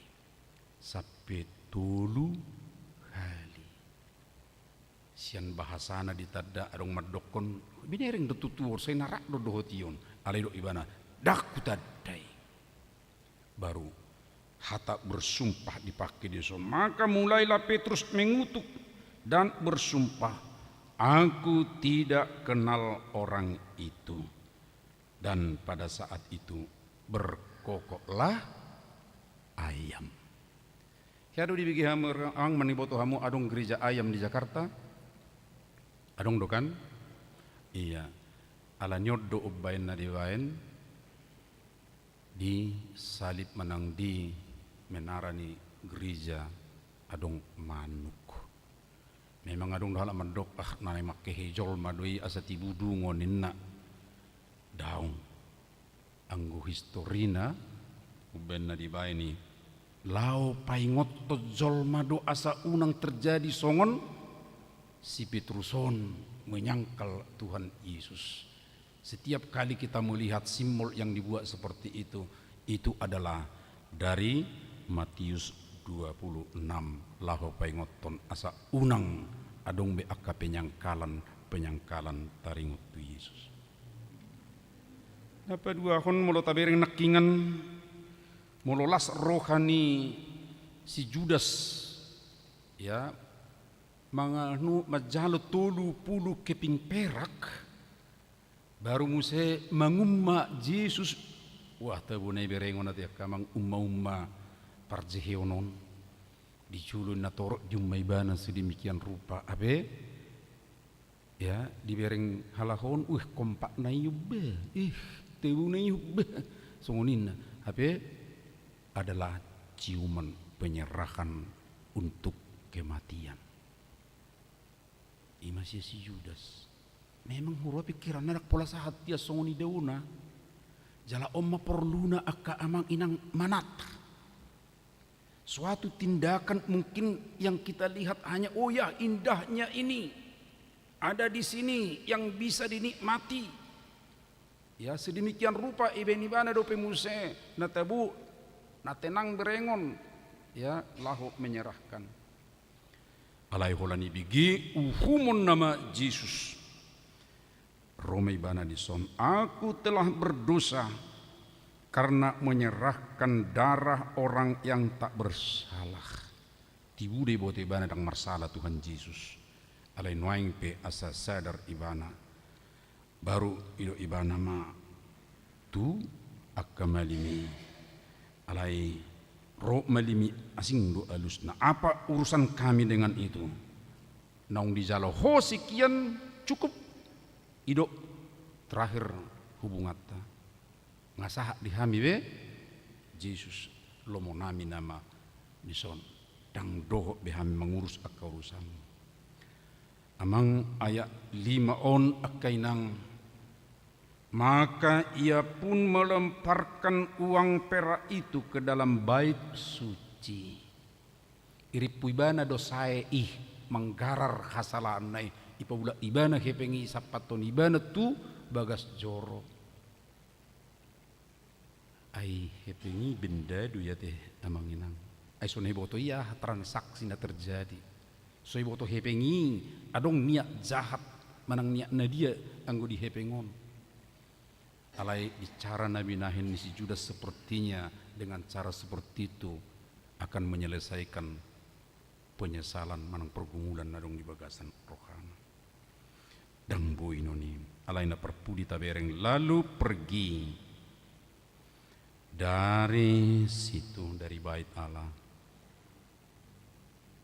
sampai tulu kali sian bahasana ditada adong madokon binereng do tutur saya narak do dohotion alai do ibana dakut tadai baru hata bersumpah dipakai dia maka mulailah Petrus mengutuk dan bersumpah aku tidak kenal orang itu. Dan pada saat itu berkokoklah ayam. Kado dibigi hamu ang maniboto hamu adong gereja ayam di Jakarta. Adong do kan? Iya. Ala nyoddo ubain na diwain di salib manang di menarani gereja adong manuk. Memang adong dalam mandok nanay makehejol madoi asa tibudu ngonin na daong anggo historina uben na dibae ni lao paingot to jol mado asa unang terjadi songon si Petruson menyangkal Tuhan Yesus. Setiap kali kita melihat simbol yang dibuat seperti itu adalah dari Matius 26 laho paingoton asa unang adong be akka penyangkalan taringot tu Yesus. Dapat dua hon mulo tabereng nakingan mololas rohani si Judas ya manganu majalo tulu pulu keping perak baru muse mangumma Yesus wah tabunay berengon at yakamang umma parjeheonon diculun na torok jumay bana sedemikian rupa abe ya dibereng halahon kompak na yubbe tebu na yubbe songonin abe adalah ciuman penyerahan untuk kematian. Masih si Judas memang huruf pikiran nak pola sahat dia songoni dauna jala omma perluna akka amang inang manat. Suatu tindakan mungkin yang kita lihat hanya oh ya indahnya ini ada di sini yang bisa dinikmati. Ya sedemikian rupa ibeni bana do pemuse na tabu na tenang berengon ya lahu menyerahkan. Alai holani bigi uhumun nama Yesus. Romai bana dison aku telah berdosa karena menyerahkan darah orang yang tak bersalah. Tibude bote bana dang marsala Tuhan Yesus. alai nuaing pe asa sadar ibana baru ido ibana ma tu akka malimi alai ro malimi asing do alusna. Apa urusan kami dengan itu? Naung di jalo ho sekian cukup ido terakhir hubungata ngasah dihami be Yesus lomo nami nama dison dang doho behami mengurus akka urusan. Amang ayat 5 on akainang, maka ia pun melemparkan uang perak itu ke dalam bait suci. Irip ibana dosae menggarar hasalaan nai ipabula ibana hepengi sapaton ibana tu bagas joro. Ai hepengi benda du ya teh amanginang. Ai sonai boto iya transaksi na terjadi. Soi boto hepengi adong niat jahat manang niat na dia anggo di hepengon. Alai bicara Nabi Nahin si Judas sepertinya dengan cara seperti itu akan menyelesaikan penyesalan manang pergumulan nadong di bagasan rohana. Dan boy noni alai na perpudi tabereng lalu pergi dari situ, dari bait Allah.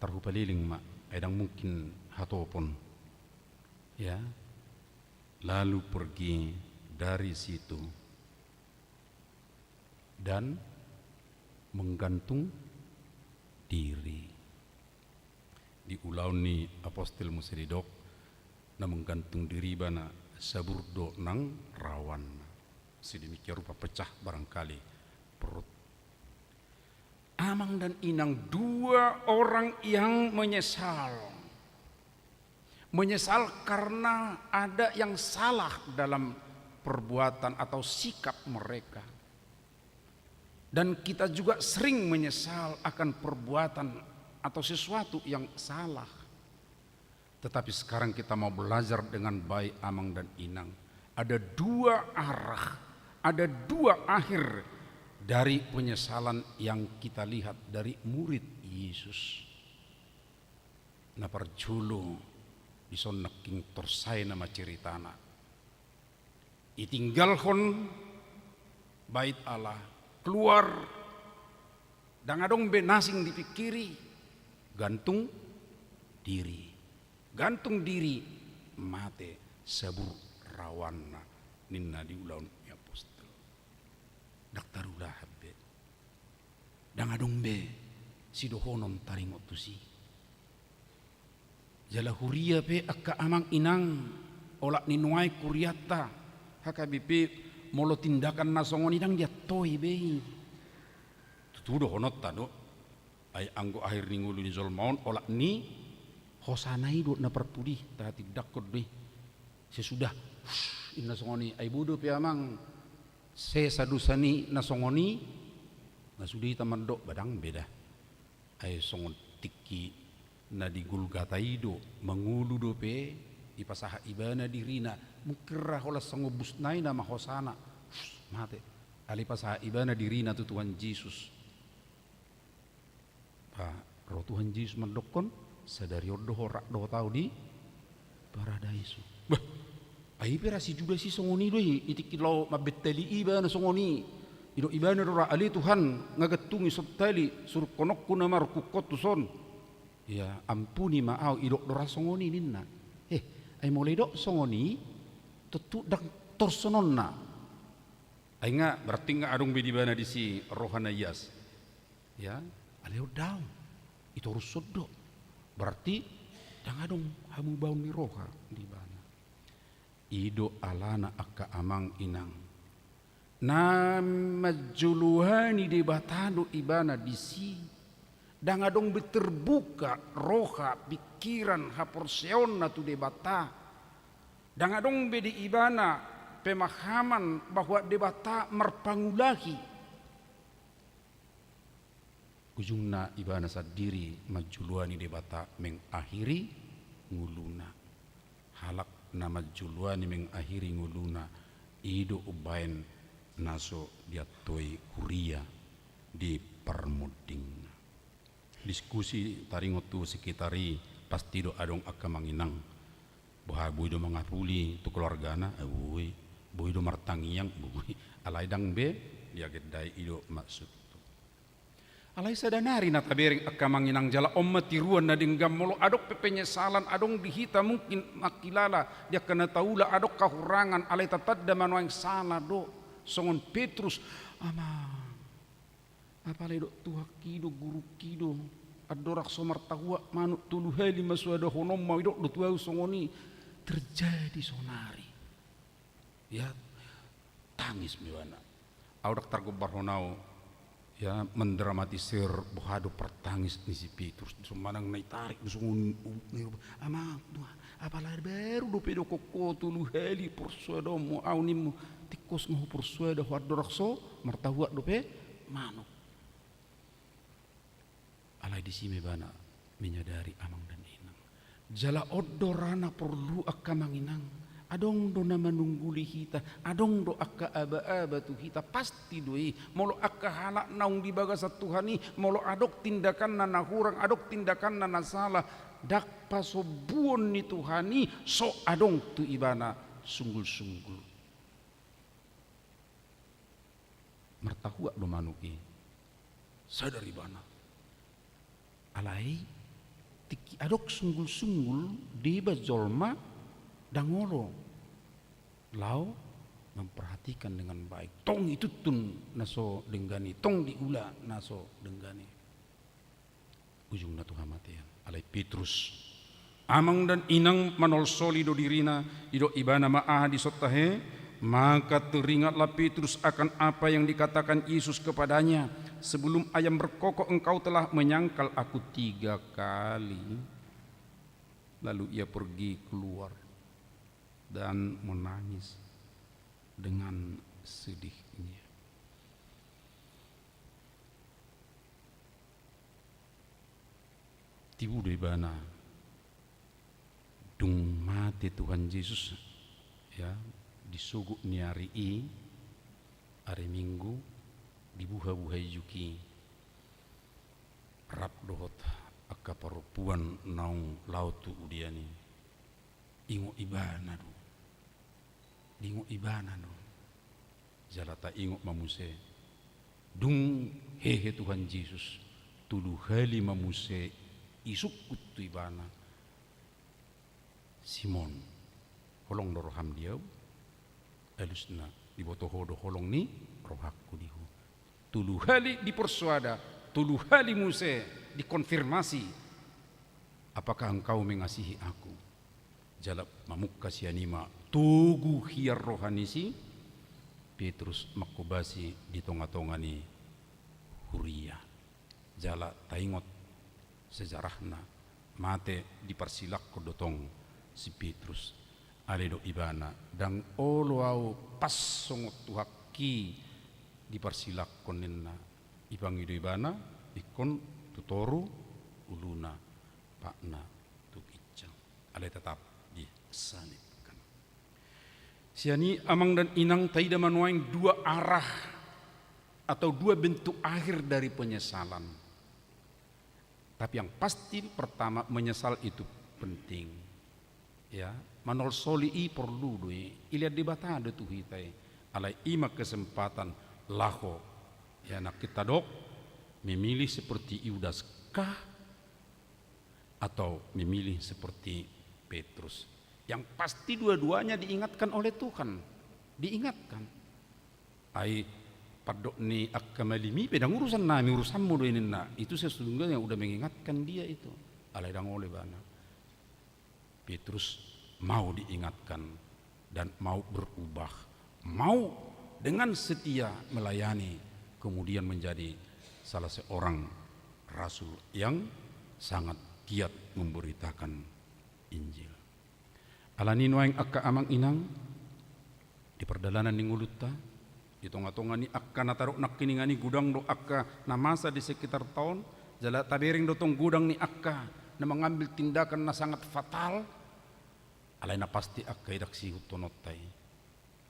Terhupaliling mak edang mungkin hatopon ya, lalu pergi dari situ dan menggantung diri. Di ulau ni apostel museridok na menggantung diri bana saburdo nang rawan sedemikian rupa pecah barangkali perut. Amang dan inang dua orang yang menyesal karena ada yang salah dalam perbuatan atau sikap mereka. Dan kita juga sering menyesal akan perbuatan atau sesuatu yang salah. Tetapi sekarang kita mau belajar dengan baik amang dan inang. Ada dua arah, ada dua akhir dari penyesalan yang kita lihat dari murid Yesus. Na parjulu ison naking torsay nama ceritana. Itinggalhon bait Allah, keluar dangadong benasing dipikiri, gantung diri mate sabur rawanna ninna di ulaun ya apostol daktarulah habbe dangadong be sidohonon taringot tusi jala huria pe akka amang inang olak ninuai kuriata hakabipe molo tindakan nasongon idang dia toy be tutudo honot tado ay anggo akhir ningulu ni zolmaon olak ni hosanai do na perpudi tahati dakod deh sesudah inna songoni ay budo pe amang se sadusani nasongoni nasudi tamando badang beda ay songon tiki na digulgatai do mangulu do pe ipasaha ibana dirina mukirah olah sangobus nai nama hosana mate ali pasaha ibana dirina tu Tuhan Yesus Pak roh Tuhan Yesus mendokon sadari odoh rak do tau di paradaisu. Bah, ai perasi juga si songoni doi itikilo mabeteli iba na songoni. Ido iba na ora ali Tuhan ngagatungi sotali sur konokku na marku kotuson. Ya ampuni maau ido dora songoni ninna. Ai mulai dok songoni tetu dak torsononna. Ai nga berarti nga adong bedi bana di si rohana yas. Ya aleo daun itu harus sodok berarti dangadong hamu baun ni roha di bana ido alana akka amang inang na majuluhani di batado ibana disi dangadong terbuka roha pikiran haporseon na tu debata dangadong be di ibana pemahaman bahwa debata merpangulahi ujungna ibana sadiri majuluani debata mengakhiri nguluna halak na majuluani mengakhiri nguluna ido ubain naso diatoi kuria di permuding diskusi taringotu sekitari pasti do adong akka manginang boha boy do mangapuli tu keluargana boy do martangiyang boy alay dang be dia gedai ido maksud tu alay sadanari na tabering akka manginang jala omma tiruan na dinggam molo adok penyesalan adong dihita mungkin makilala dia kena taula adok kahurangan alay tatadda manuang salah do songon Petrus ama apalay do tuha kido guru kido adorak somar tahua manuk tulu heli masuada honom mawidok do tuau songoni terjadi sonari ya tangis miwana audak targobar honau ya mendramatisir bohado pertangis ni si Petrus sumanang nai tarik sungun ama Tuhan apalay baru do pedo koko tulu heli porsuada mo aunimu tikos ngo porsuada adorak so martahua do pe manuk alay di sini bana menyadari amang dan inang jala odorana perlu akka manginang adong do na manungguli hita adong do akka aba-aba tu hita pasti doi molo akka halak naung di bagas Tuhani molo adok tindakan na nahurang adok tindakan na nasalah dak pasobuon ni Tuhani so adong tu ibana sunggul-sunggul martahua do manuki sadari bana alay tiki adok sunggul-sunggul di bajolma dangolo lau memperhatikan dengan baik tong itu tun naso denggani tong diula naso denggani ujung na Tuhan matian alay Petrus amang dan inang manol solido dirina ido ibana maah di sotahe maka teringatlah Petrus akan apa yang dikatakan Yesus kepadanya sebelum ayam berkokok engkau telah menyangkal aku 3 kali. Lalu ia pergi keluar dan menangis dengan sedihnya. Tibu dari bana dung mati Tuhan Yesus ya disuguk ni hari Minggu dibuha-buhai juki rap dohot akka perempuan naung lautu udiani ingo ibana do jalata ingo mamuse dung hehe Tuhan Yesus tulu hali mamuse isuk kutu ibana Simon holong doroham diau alusna dibotohodo holong ni rohakku dihu tulu hali dipersuada tulu hali muse dikonfirmasi apakah engkau mengasihi aku jalap mamukka sianima tugu hiar rohanisi Petrus makubasi di tonga-tongani huria jala taingot sejarahna mate dipersilak kodotong si Petrus aledo ibana dang olo au pas songot tuhaki dipersilak konenna ibangido ibana ikon tutoru uluna pakna tukicang ale tetap disanipkan siani amang dan inang taida manuaing 2 arah atau 2 bentuk akhir dari penyesalan tapi yang pasti pertama menyesal itu penting ya manol soli perlu doi iliat di batade tu hitai alai ima kesempatan laho ya nak kita dok memilih seperti Yudas kah atau memilih seperti Petrus yang pasti dua-duanya diingatkan oleh Tuhan diingatkan ai padok ni akamalimi pedang urusan nami urusanmu do ini na itu sesungguhnya udah mengingatkan dia itu alai dang oleh bana Petrus mau diingatkan dan mau berubah, mau dengan setia melayani, kemudian menjadi salah seorang rasul yang sangat giat memberitakan Injil. Alani nuaing akka amang inang di perdalanan ning ulutta di tonga-tonga ni akka nataruk nak kiningani gudang do akka namasa di sekitar tahun jala tabering do tong gudang ni akka na mengambil tindakan na sangat fatal alay na pasti akka idak si hutonotay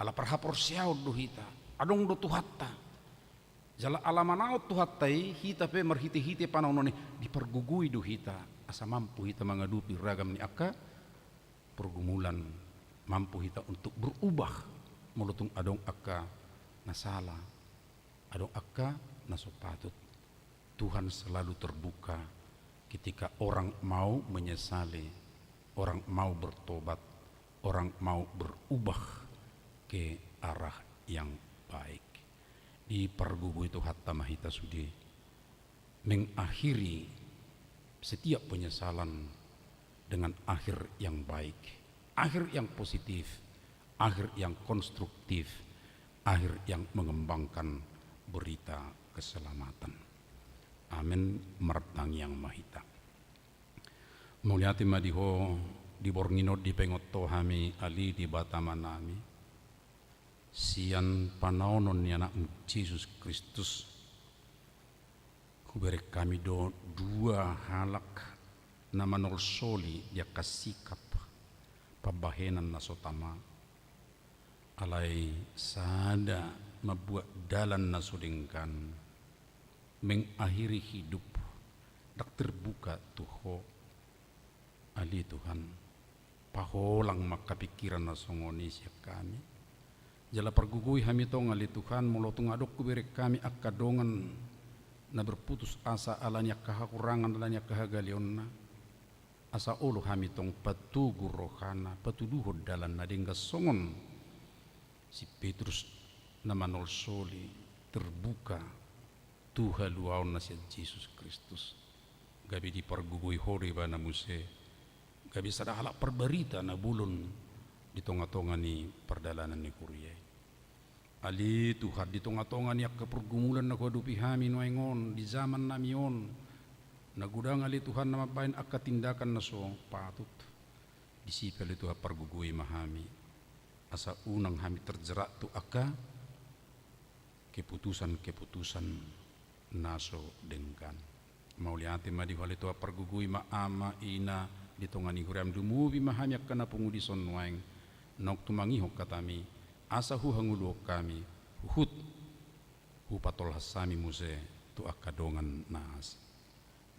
ala parhapor siyaw do hita adong do tuhatta jala alamanao tuhattay hita pe marhiti-hiti panahon ni dipergugui do hita asa mampu hita menghadapi ragam ni akka pergumulan, mampu hita untuk berubah mulutung adong akka na salah, adong akka na sopatut. Tuhan selalu terbuka ketika orang mau menyesali, orang mau bertobat, orang mau berubah ke arah yang baik. Di pargugu itu hatta mahita sudi mengakhiri setiap penyesalan dengan akhir yang baik, akhir yang positif, akhir yang konstruktif, akhir yang mengembangkan berita keselamatan. Amin. Martang yang mahita muliati madiho di borngino di pengoto hami ali di batamanami sian panaonon ni anak Yesus Kristus kubere kami do dua halak na manolsoli dia kasikap pabahenan na sotama alai sada mabuat dalan na sudingkan mengakhiri hidup dak terbuka tuho ali Tuhan paholang makapikiran na songoni siya kami jala pergugui hami tong ali Tuhan mulotung adok kubere kami akadongan na berputus asa alanya kahakurangan alanya kahagalion na asa ulu hami tong patugur rohana patuduhod dalan na dingga songon si Petrus na manol soli terbuka Tuhan luaon na siya Yesus Kristus gabi di pargugui hori ba na muse gabi sada halak perberita na bulon di tonga-tonga ni perdalanan ni kuryai ali Tuhan di tonga-tonga ni akka pergumulan na kuadupi hami noengon di zaman namion nagudang ali Tuhan na mabain akka tindakan na so patut disipel itu pargugui mahami asa unang hami terjerak tu akka keputusan naso dengkan mauliati madi hale to pargugui ma ama ina ditongani huram dumubi mahanya kana pungudison waeng nok tumangi hok katami asa hu hangulu kami hut hu patol hasami muse tu akadongan nas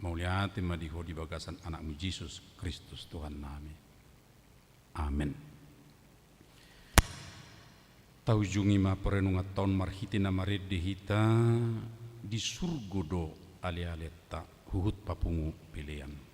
mauliati madi ho di bagasan anakmu Yesus Kristus Tuhan nami amin. Taujungi ma perenungan tahun marhiti na marid hita di surgodo ali-aleta huhut papungu pilihan.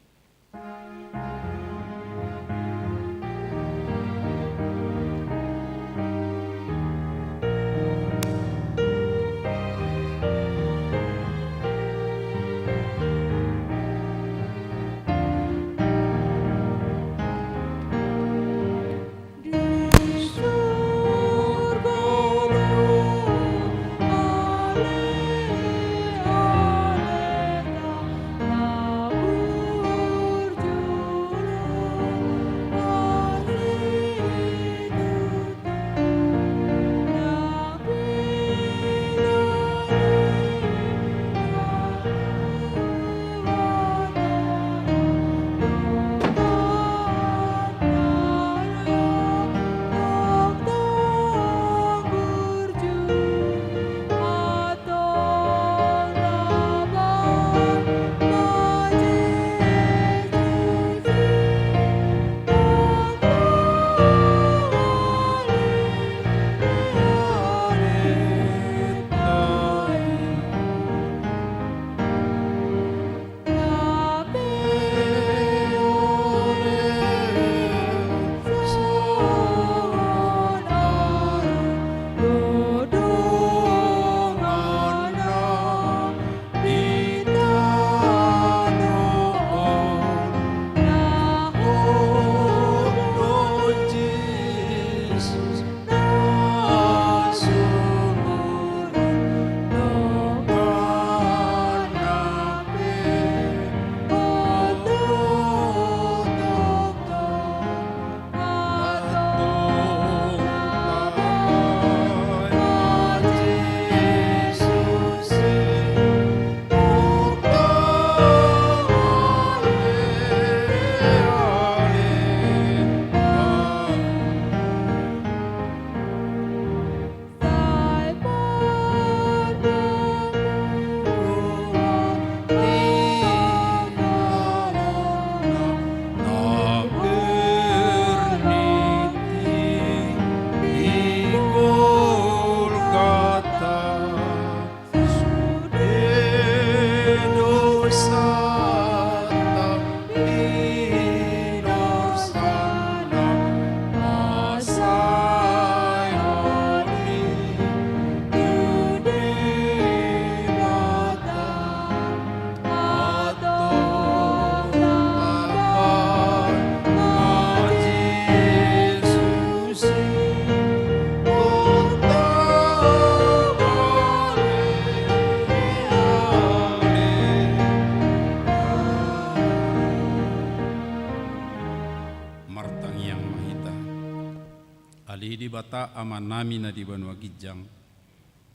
bata amanami na di banua gijang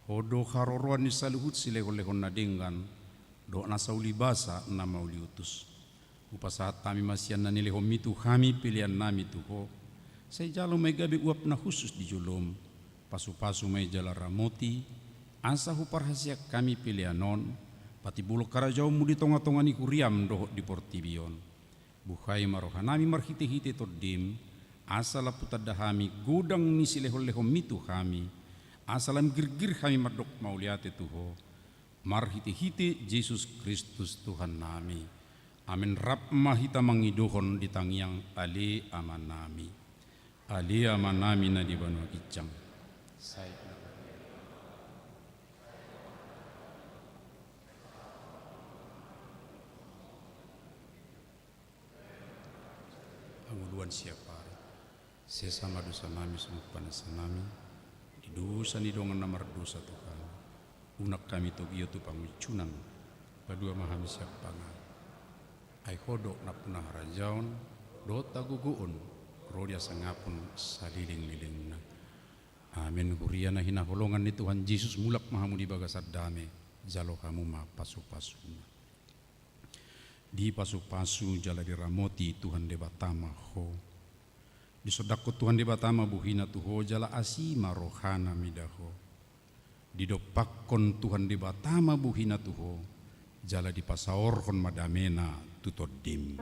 hodo haroroan ni saluhut silehon-lehon na dengan do nasauli basa na mauli utus upasahat kami masian na nilehom itu kami pilihan nami tuho say jalo may gabi uap na khusus di julom pasu-pasu may jala ramoti asa huparhasiak kami pilihanon pati bulok karajau mu di tonga-tonga ni kuriam doho di portibion buhay marohanami marhite-hite tordim asa laputad dahami godang ni silehol-lehom itu kami asalam girgir kami mardok mauliate tuho marhite-hite Yesus Kristus Tuhan nami amin rap mahita mangidohon di tangiang ali amanami na di banua kicang anguluan siapa sesama dosa nami sumupana sanami di dosa ni dongan namar dosa Tuhan unak kami togio tu pangucunan padua mahami siapa ai hodok na punah rajaon dota guguun rodia sangapun saliling-liling na amin huriana hina holongan ni Tuhan Yesus mulak mahamu di bagasad dame jalo kamu ma pasu-pasu di pasu-pasu jala di ramoti Tuhan de batama ho di sodako Tuhan de batama buhina tuho jala asima rohana midaho di dopakon Tuhan de batama buhina tuho jala di pasaorhon madamena tutodim